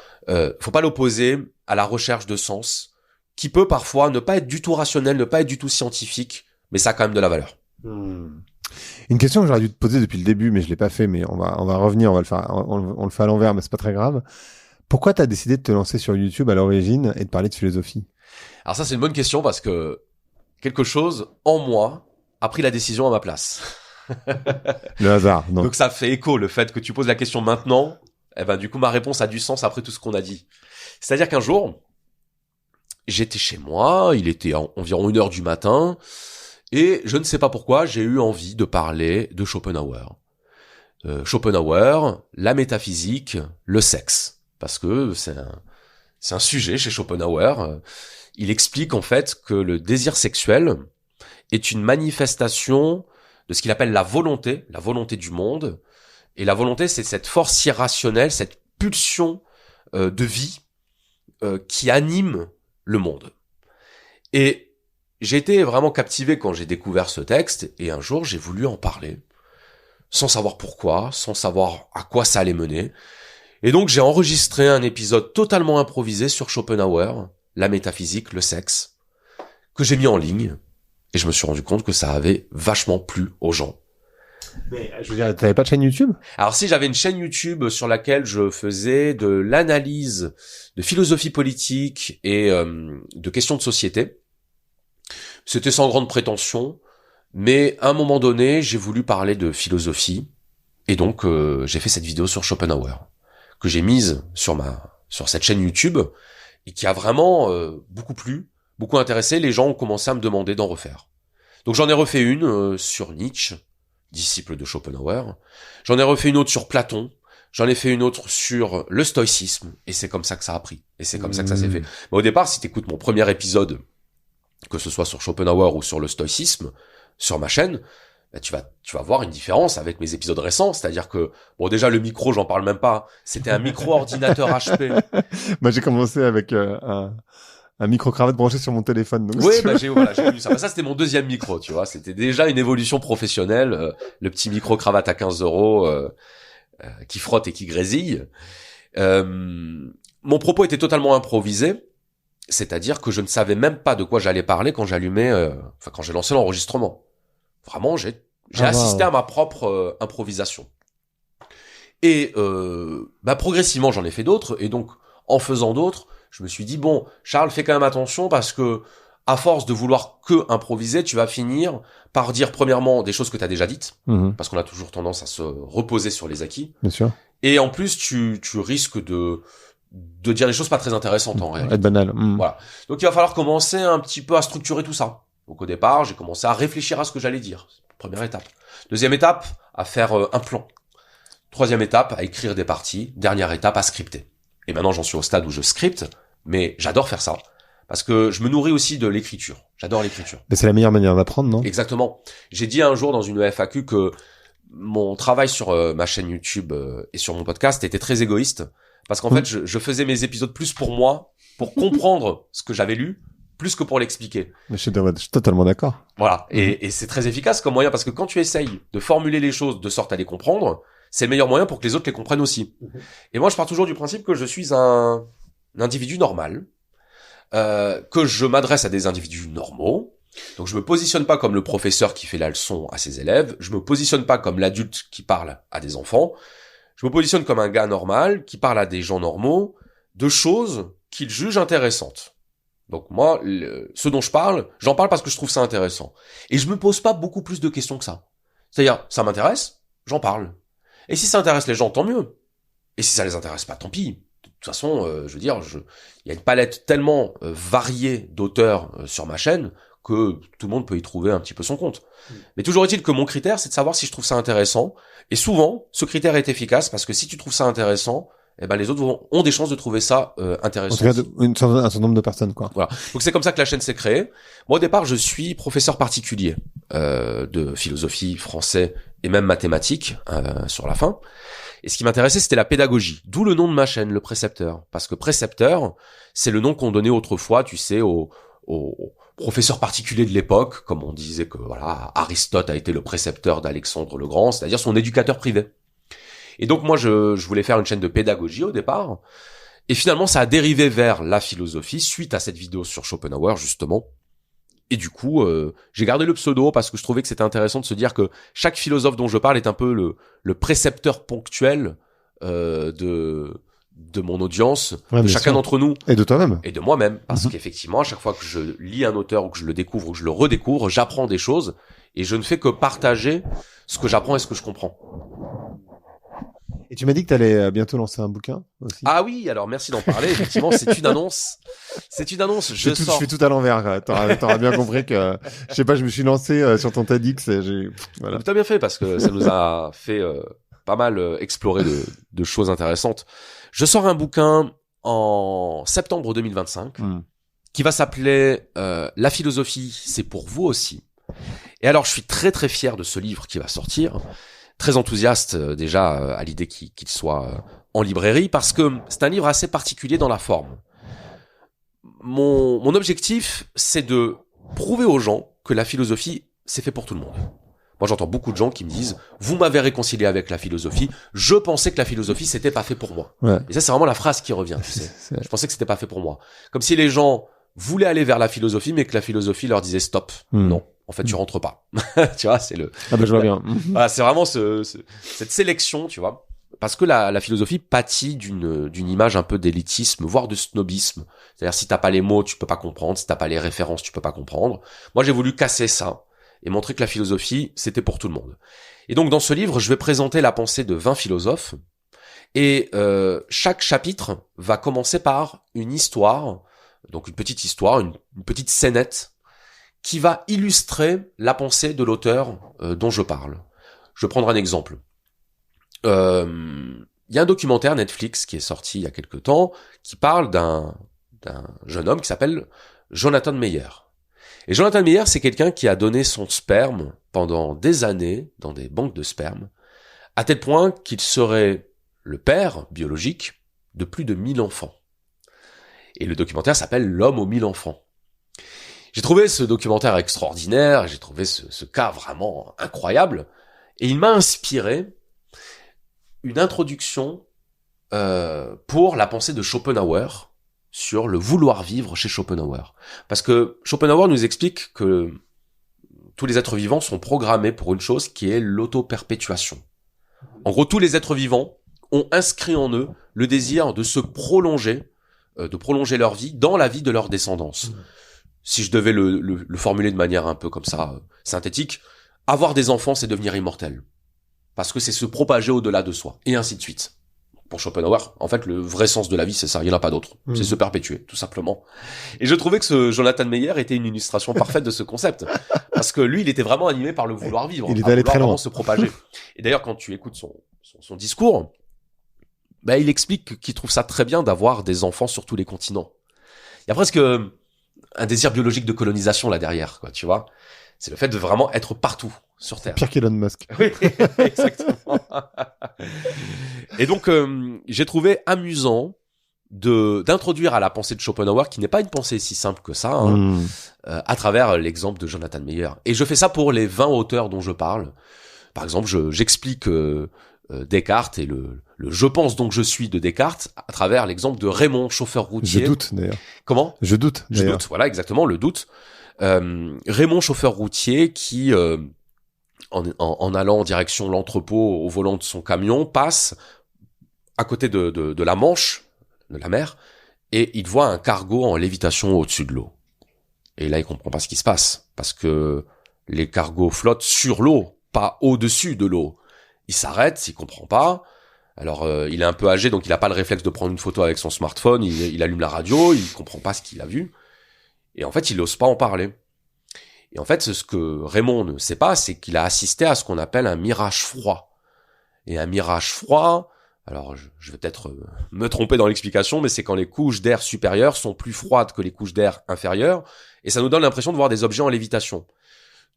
faut pas l'opposer à la recherche de sens, qui peut parfois ne pas être du tout rationnel, ne pas être du tout scientifique, mais ça a quand même de la valeur. Une question que j'aurais dû te poser depuis le début, mais je l'ai pas fait, mais on va revenir, on le fait à l'envers, mais c'est pas très grave. Pourquoi t'as décidé de te lancer sur YouTube à l'origine et de parler de philosophie? Alors ça, c'est une bonne question, parce que quelque chose en moi a pris la décision à ma place. Le hasard. Donc ça fait écho, le fait que tu poses la question maintenant. Du coup ma réponse a du sens après tout ce qu'on a dit. C'est-à-dire qu'un jour, j'étais chez moi, il était environ 1h du matin, et je ne sais pas pourquoi, j'ai eu envie de parler de Schopenhauer. Schopenhauer, la métaphysique, le sexe. Parce que c'est un sujet chez Schopenhauer. Il explique en fait que le désir sexuel est une manifestation de ce qu'il appelle la volonté du monde. Et la volonté, c'est cette force irrationnelle, cette pulsion de vie qui anime le monde. Et j'ai été vraiment captivé quand j'ai découvert ce texte, et un jour, j'ai voulu en parler, sans savoir pourquoi, sans savoir à quoi ça allait mener. Et donc, j'ai enregistré un épisode totalement improvisé sur Schopenhauer, la métaphysique, le sexe, que j'ai mis en ligne. Et je me suis rendu compte que ça avait vachement plu aux gens. Mais je veux dire, t'avais pas de chaîne YouTube? Alors si, j'avais une chaîne YouTube sur laquelle je faisais de l'analyse de philosophie politique et de questions de société. C'était sans grande prétention, mais à un moment donné, j'ai voulu parler de philosophie, et donc j'ai fait cette vidéo sur Schopenhauer que j'ai mise sur cette chaîne YouTube, et qui a vraiment beaucoup plu, beaucoup intéressé. Les gens ont commencé à me demander d'en refaire. Donc j'en ai refait une sur Nietzsche, disciple de Schopenhauer. J'en ai refait une autre sur Platon. J'en ai fait une autre sur le stoïcisme. Et c'est comme ça que ça a pris. Et c'est comme ça que ça s'est fait. Mais au départ, si t'écoutes mon premier épisode, que ce soit sur Schopenhauer ou sur le stoïcisme, sur ma chaîne, tu vas voir une différence avec mes épisodes récents. C'est-à-dire que, bon, déjà, le micro, j'en parle même pas. C'était un micro-ordinateur HP. Moi, j'ai commencé avec un micro-cravate branché sur mon téléphone. Donc oui, j'ai vu ça. Ça, c'était mon deuxième micro, tu vois. C'était déjà une évolution professionnelle. Le petit micro-cravate à 15 € qui frotte et qui grésille. Mon propos était totalement improvisé. C'est-à-dire que je ne savais même pas de quoi j'allais parler quand quand j'ai lancé l'enregistrement. Vraiment, j'ai assisté à ma propre improvisation. Et progressivement, j'en ai fait d'autres. Et donc, en faisant d'autres, je me suis dit, bon, Charles, fais quand même attention, parce que à force de vouloir que improviser, tu vas finir par dire premièrement des choses que tu as déjà dites, parce qu'on a toujours tendance à se reposer sur les acquis. Bien sûr. Et en plus, tu risques de dire des choses pas très intéressantes en réalité. Être banal. Voilà. Donc il va falloir commencer un petit peu à structurer tout ça. Donc au départ, j'ai commencé à réfléchir à ce que j'allais dire. Première étape. Deuxième étape, à faire un plan. Troisième étape, à écrire des parties. Dernière étape, à scripter. Et maintenant, j'en suis au stade où je scripte, mais j'adore faire ça. Parce que je me nourris aussi de l'écriture. J'adore l'écriture. Mais c'est la meilleure manière d'apprendre, non? Exactement. J'ai dit un jour dans une FAQ que mon travail sur ma chaîne YouTube et sur mon podcast était très égoïste. Parce qu'en fait, je faisais mes épisodes plus pour moi, pour comprendre ce que j'avais lu, plus que pour l'expliquer. Mais je suis totalement d'accord. Voilà. Et c'est très efficace comme moyen, parce que quand tu essayes de formuler les choses de sorte à les comprendre, c'est le meilleur moyen pour que les autres les comprennent aussi. Et moi, je pars toujours du principe que je suis un individu normal, que je m'adresse à des individus normaux, Donc je me positionne pas comme le professeur qui fait la leçon à ses élèves, je me positionne pas comme l'adulte qui parle à des enfants, je me positionne comme un gars normal qui parle à des gens normaux de choses qu'il juge intéressantes. Donc moi, ce dont j'en parle parce que je trouve ça intéressant. Et je me pose pas beaucoup plus de questions que ça. C'est-à-dire, ça m'intéresse, j'en parle. Et si ça intéresse les gens, tant mieux. Et si ça les intéresse pas, tant pis. De toute façon, je veux dire, il y a une palette tellement variée d'auteurs sur ma chaîne que tout le monde peut y trouver un petit peu son compte. Mais toujours est-il que mon critère, c'est de savoir si je trouve ça intéressant. Et souvent, ce critère est efficace parce que si tu trouves ça intéressant, eh ben les autres ont des chances de trouver ça intéressant. En tout cas, un certain nombre de personnes, quoi. Voilà. Donc c'est comme ça que la chaîne s'est créée. Moi, au départ, je suis professeur particulier de philosophie, français et même mathématiques sur la fin. Et ce qui m'intéressait, c'était la pédagogie. D'où le nom de ma chaîne, le précepteur. Parce que précepteur, c'est le nom qu'on donnait autrefois, tu sais, aux professeurs particuliers de l'époque, comme on disait que voilà, Aristote a été le précepteur d'Alexandre le Grand, c'est-à-dire son éducateur privé. Et donc moi, je voulais faire une chaîne de pédagogie au départ. Et finalement, ça a dérivé vers la philosophie suite à cette vidéo sur Schopenhauer, justement. Et du coup, j'ai gardé le pseudo parce que je trouvais que c'était intéressant de se dire que chaque philosophe dont je parle est un peu le précepteur ponctuel de mon audience, de chacun d'entre nous. Et de toi-même. Et de moi-même. Parce qu'effectivement, à chaque fois que je lis un auteur ou que je le découvre ou que je le redécouvre, j'apprends des choses et je ne fais que partager ce que j'apprends et ce que je comprends. Et tu m'as dit que tu allais bientôt lancer un bouquin aussi. Ah oui, alors merci d'en parler. Effectivement, c'est une annonce. C'est une annonce. Je fais tout à l'envers. T'auras bien compris que, je sais pas, je me suis lancé sur ton TEDx et voilà. T'as bien fait parce que ça nous a fait pas mal explorer de choses intéressantes. Je sors un bouquin en septembre 2025 qui va s'appeler La philosophie, c'est pour vous aussi. Et alors, je suis très très fier de ce livre qui va sortir. Très enthousiaste déjà à l'idée qu'il soit en librairie parce que c'est un livre assez particulier dans la forme. Mon objectif, c'est de prouver aux gens que la philosophie, c'est fait pour tout le monde. Moi, j'entends beaucoup de gens qui me disent « Vous m'avez réconcilié avec la philosophie, je pensais que la philosophie, c'était pas fait pour moi. Ouais. » Et ça, c'est vraiment la phrase qui revient. Tu sais. Je pensais que c'était pas fait pour moi. Comme si les gens voulaient aller vers la philosophie, mais que la philosophie leur disait « Stop, non. » En fait, tu rentres pas. Tu vois, c'est le. Ah ben je vois bien. Voilà, c'est vraiment cette sélection, tu vois, parce que la philosophie pâtit d'une image un peu d'élitisme, voire de snobisme. C'est-à-dire, si t'as pas les mots, tu peux pas comprendre. Si t'as pas les références, tu peux pas comprendre. Moi, j'ai voulu casser ça et montrer que la philosophie, c'était pour tout le monde. Et donc, dans ce livre, je vais présenter la pensée de 20 philosophes et chaque chapitre va commencer par une histoire, donc une petite histoire, une petite scénette qui va illustrer la pensée de l'auteur dont je parle. Je vais prendre un exemple. Il y a un documentaire Netflix qui est sorti il y a quelque temps qui parle d'un jeune homme qui s'appelle Jonathan Meyer. Et Jonathan Meyer, c'est quelqu'un qui a donné son sperme pendant des années dans des banques de sperme, à tel point qu'il serait le père biologique de plus de 1000 enfants. Et le documentaire s'appelle L'homme aux 1000 enfants. J'ai trouvé ce documentaire extraordinaire, j'ai trouvé ce cas vraiment incroyable, et il m'a inspiré une introduction pour la pensée de Schopenhauer sur le vouloir vivre chez Schopenhauer. Parce que Schopenhauer nous explique que tous les êtres vivants sont programmés pour une chose qui est l'auto-perpétuation. En gros, tous les êtres vivants ont inscrit en eux le désir de se prolonger, de prolonger leur vie dans la vie de leur descendance. Si je devais le formuler de manière un peu comme ça, synthétique, avoir des enfants, c'est devenir immortel. Parce que c'est se propager au-delà de soi. Et ainsi de suite. Pour Schopenhauer, en fait, le vrai sens de la vie, c'est ça. Il n'y en a pas d'autre. C'est se perpétuer, tout simplement. Et je trouvais que ce Jonathan Meyer était une illustration parfaite de ce concept. Parce que lui, il était vraiment animé par le vouloir vivre. Il est allé très loin. Se propager. Et d'ailleurs, quand tu écoutes son discours, bah, il explique qu'il trouve ça très bien d'avoir des enfants sur tous les continents. Il y a presque un désir biologique de colonisation là derrière, quoi, tu vois. C'est le fait de vraiment être partout sur Terre. Pire qu'Elon Musk. Oui, exactement. Et donc, j'ai trouvé amusant d'introduire à la pensée de Schopenhauer, qui n'est pas une pensée si simple que ça, à travers l'exemple de Jonathan Meyer. Et je fais ça pour les 20 auteurs dont je parle. Par exemple, j'explique Descartes et le je pense donc je suis de Descartes à travers l'exemple de Raymond, chauffeur routier. Je doute d'ailleurs. Comment ? Je doute. Je doute, voilà, exactement, le doute. Raymond, chauffeur routier, qui en allant en direction l'entrepôt au volant de son camion, passe à côté de la Manche, de la mer, et il voit un cargo en lévitation au-dessus de l'eau. Et là, il comprend pas ce qui se passe, parce que les cargos flottent sur l'eau, pas au-dessus de l'eau. Il s'arrête, il comprend pas. Alors, il est un peu âgé, donc il a pas le réflexe de prendre une photo avec son smartphone. Il allume la radio, il comprend pas ce qu'il a vu. Et en fait, il n'ose pas en parler. Et en fait, ce que Raymond ne sait pas, c'est qu'il a assisté à ce qu'on appelle un mirage froid. Et un mirage froid, alors je vais peut-être me tromper dans l'explication, mais c'est quand les couches d'air supérieures sont plus froides que les couches d'air inférieures, et ça nous donne l'impression de voir des objets en lévitation.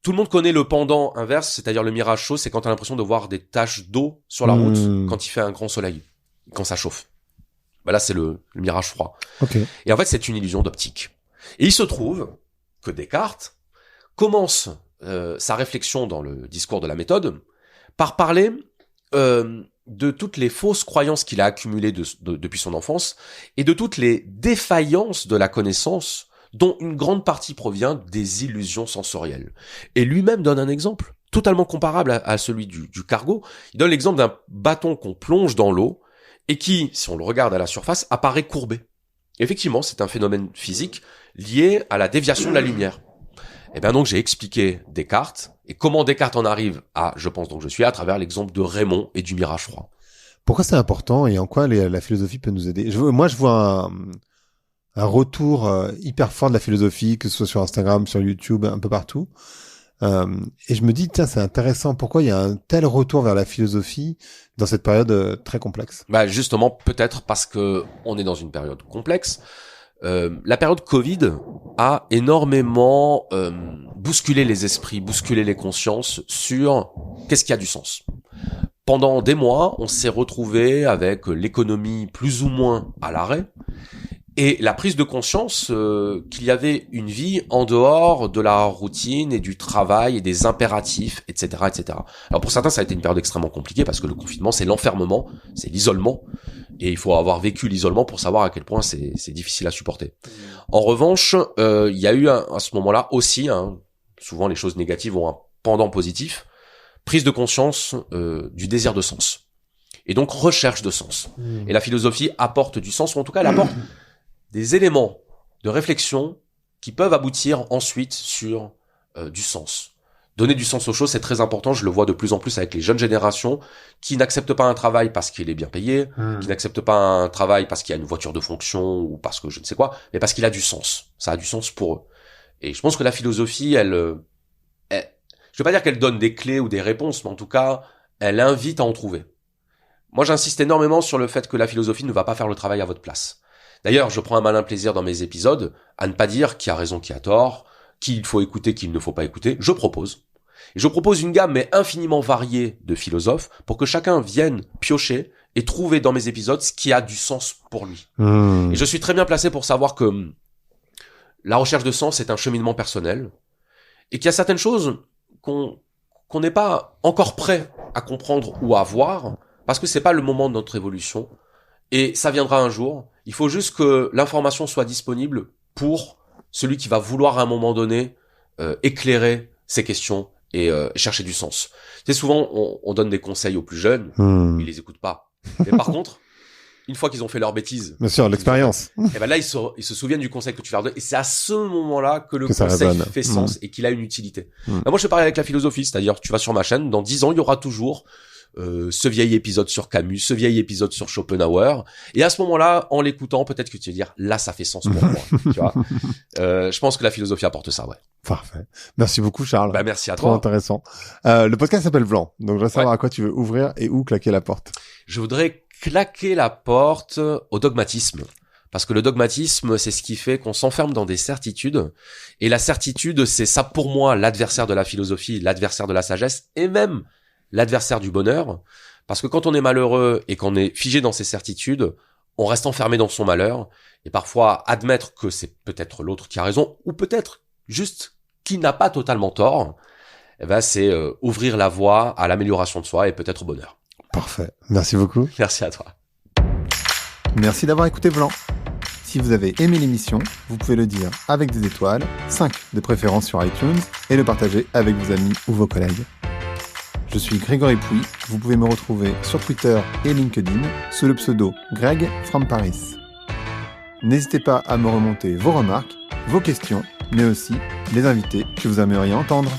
Tout le monde connaît le pendant inverse, c'est-à-dire le mirage chaud, c'est quand t'as l'impression de voir des taches d'eau sur la route quand il fait un grand soleil, quand ça chauffe. Ben là, c'est le mirage froid. Okay. Et en fait, c'est une illusion d'optique. Et il se trouve que Descartes commence sa réflexion dans le discours de la méthode par parler de toutes les fausses croyances qu'il a accumulées depuis son enfance et de toutes les défaillances de la connaissance dont une grande partie provient des illusions sensorielles. Et lui-même donne un exemple totalement comparable à celui du cargo. Il donne l'exemple d'un bâton qu'on plonge dans l'eau et qui, si on le regarde à la surface, apparaît courbé. Effectivement, c'est un phénomène physique lié à la déviation de la lumière. Et bien donc j'ai expliqué Descartes et comment Descartes en arrive à je pense donc je suis à travers l'exemple de Raymond et du mirage froid. Pourquoi c'est important et en quoi la philosophie peut nous aider? Moi je vois un retour hyper fort de la philosophie, que ce soit sur Instagram, sur YouTube, un peu partout. Et je me dis tiens, c'est intéressant, pourquoi il y a un tel retour vers la philosophie dans cette période très complexe? Bah justement peut-être parce que on est dans une période complexe. La période Covid a énormément bousculé les esprits, bousculé les consciences sur qu'est-ce qui a du sens. Pendant des mois, on s'est retrouvé avec l'économie plus ou moins à l'arrêt et la prise de conscience qu'il y avait une vie en dehors de la routine et du travail et des impératifs, etc., etc. Alors pour certains, ça a été une période extrêmement compliquée parce que le confinement, c'est l'enfermement, c'est l'isolement. Et il faut avoir vécu l'isolement pour savoir à quel point c'est difficile à supporter. En revanche, il y a eu à ce moment-là aussi, souvent les choses négatives ont un pendant positif, prise de conscience du désir de sens. Et donc recherche de sens. Et la philosophie apporte du sens, ou en tout cas elle apporte des éléments de réflexion qui peuvent aboutir ensuite sur du sens. Donner du sens aux choses, c'est très important. Je le vois de plus en plus avec les jeunes générations qui n'acceptent pas un travail parce qu'il est bien payé, qui n'acceptent pas un travail parce qu'il y a une voiture de fonction ou parce que je ne sais quoi, mais parce qu'il a du sens. Ça a du sens pour eux. Et je pense que la philosophie, je veux pas dire qu'elle donne des clés ou des réponses, mais en tout cas, elle invite à en trouver. Moi, j'insiste énormément sur le fait que la philosophie ne va pas faire le travail à votre place. D'ailleurs, je prends un malin plaisir dans mes épisodes à ne pas dire qui a raison, qui a tort, qui il faut écouter, qui il ne faut pas écouter. Je propose. Et je propose une gamme mais infiniment variée de philosophes pour que chacun vienne piocher et trouver dans mes épisodes ce qui a du sens pour lui. Et je suis très bien placé pour savoir que la recherche de sens est un cheminement personnel et qu'il y a certaines choses qu'on n'est pas encore prêt à comprendre ou à voir parce que c'est pas le moment de notre évolution et ça viendra un jour. Il faut juste que l'information soit disponible pour celui qui va vouloir à un moment donné éclairer ces questions et chercher du sens. Tu sais, souvent, on donne des conseils aux plus jeunes, ils les écoutent pas. Mais par contre, une fois qu'ils ont fait leur bêtise... Bien sûr, l'expérience. Et ben là, ils se souviennent du conseil que tu leur donnes. Et c'est à ce moment-là que le conseil fait sens et qu'il a une utilité. Ben moi, je parle avec la philosophie, c'est-à-dire, tu vas sur ma chaîne, dans 10 ans, il y aura toujours ce vieil épisode sur Camus, ce vieil épisode sur Schopenhauer. Et à ce moment-là, en l'écoutant, peut-être que tu vas dire, là, ça fait sens pour moi. Tu vois. Je pense que la philosophie apporte ça, ouais. Parfait. Merci beaucoup, Charles. Bah, merci à toi. Trop intéressant. Le podcast s'appelle Blanc. Donc, je veux savoir à quoi tu veux ouvrir et où claquer la porte. Je voudrais claquer la porte au dogmatisme. Parce que le dogmatisme, c'est ce qui fait qu'on s'enferme dans des certitudes. Et la certitude, c'est ça pour moi, l'adversaire de la philosophie, l'adversaire de la sagesse et même l'adversaire du bonheur. Parce que quand on est malheureux et qu'on est figé dans ses certitudes, on reste enfermé dans son malheur. Et parfois, admettre que c'est peut-être l'autre qui a raison ou peut-être juste qu'il n'a pas totalement tort, eh ben, c'est ouvrir la voie à l'amélioration de soi et peut-être au bonheur. Parfait. Merci beaucoup. Merci à toi. Merci d'avoir écouté Blanc. Si vous avez aimé l'émission, vous pouvez le dire avec des étoiles, 5 de préférence sur iTunes, et le partager avec vos amis ou vos collègues. Je suis Grégory Pouy, vous pouvez me retrouver sur Twitter et LinkedIn sous le pseudo Greg from Paris. N'hésitez pas à me remonter vos remarques, vos questions, mais aussi les invités que vous aimeriez entendre.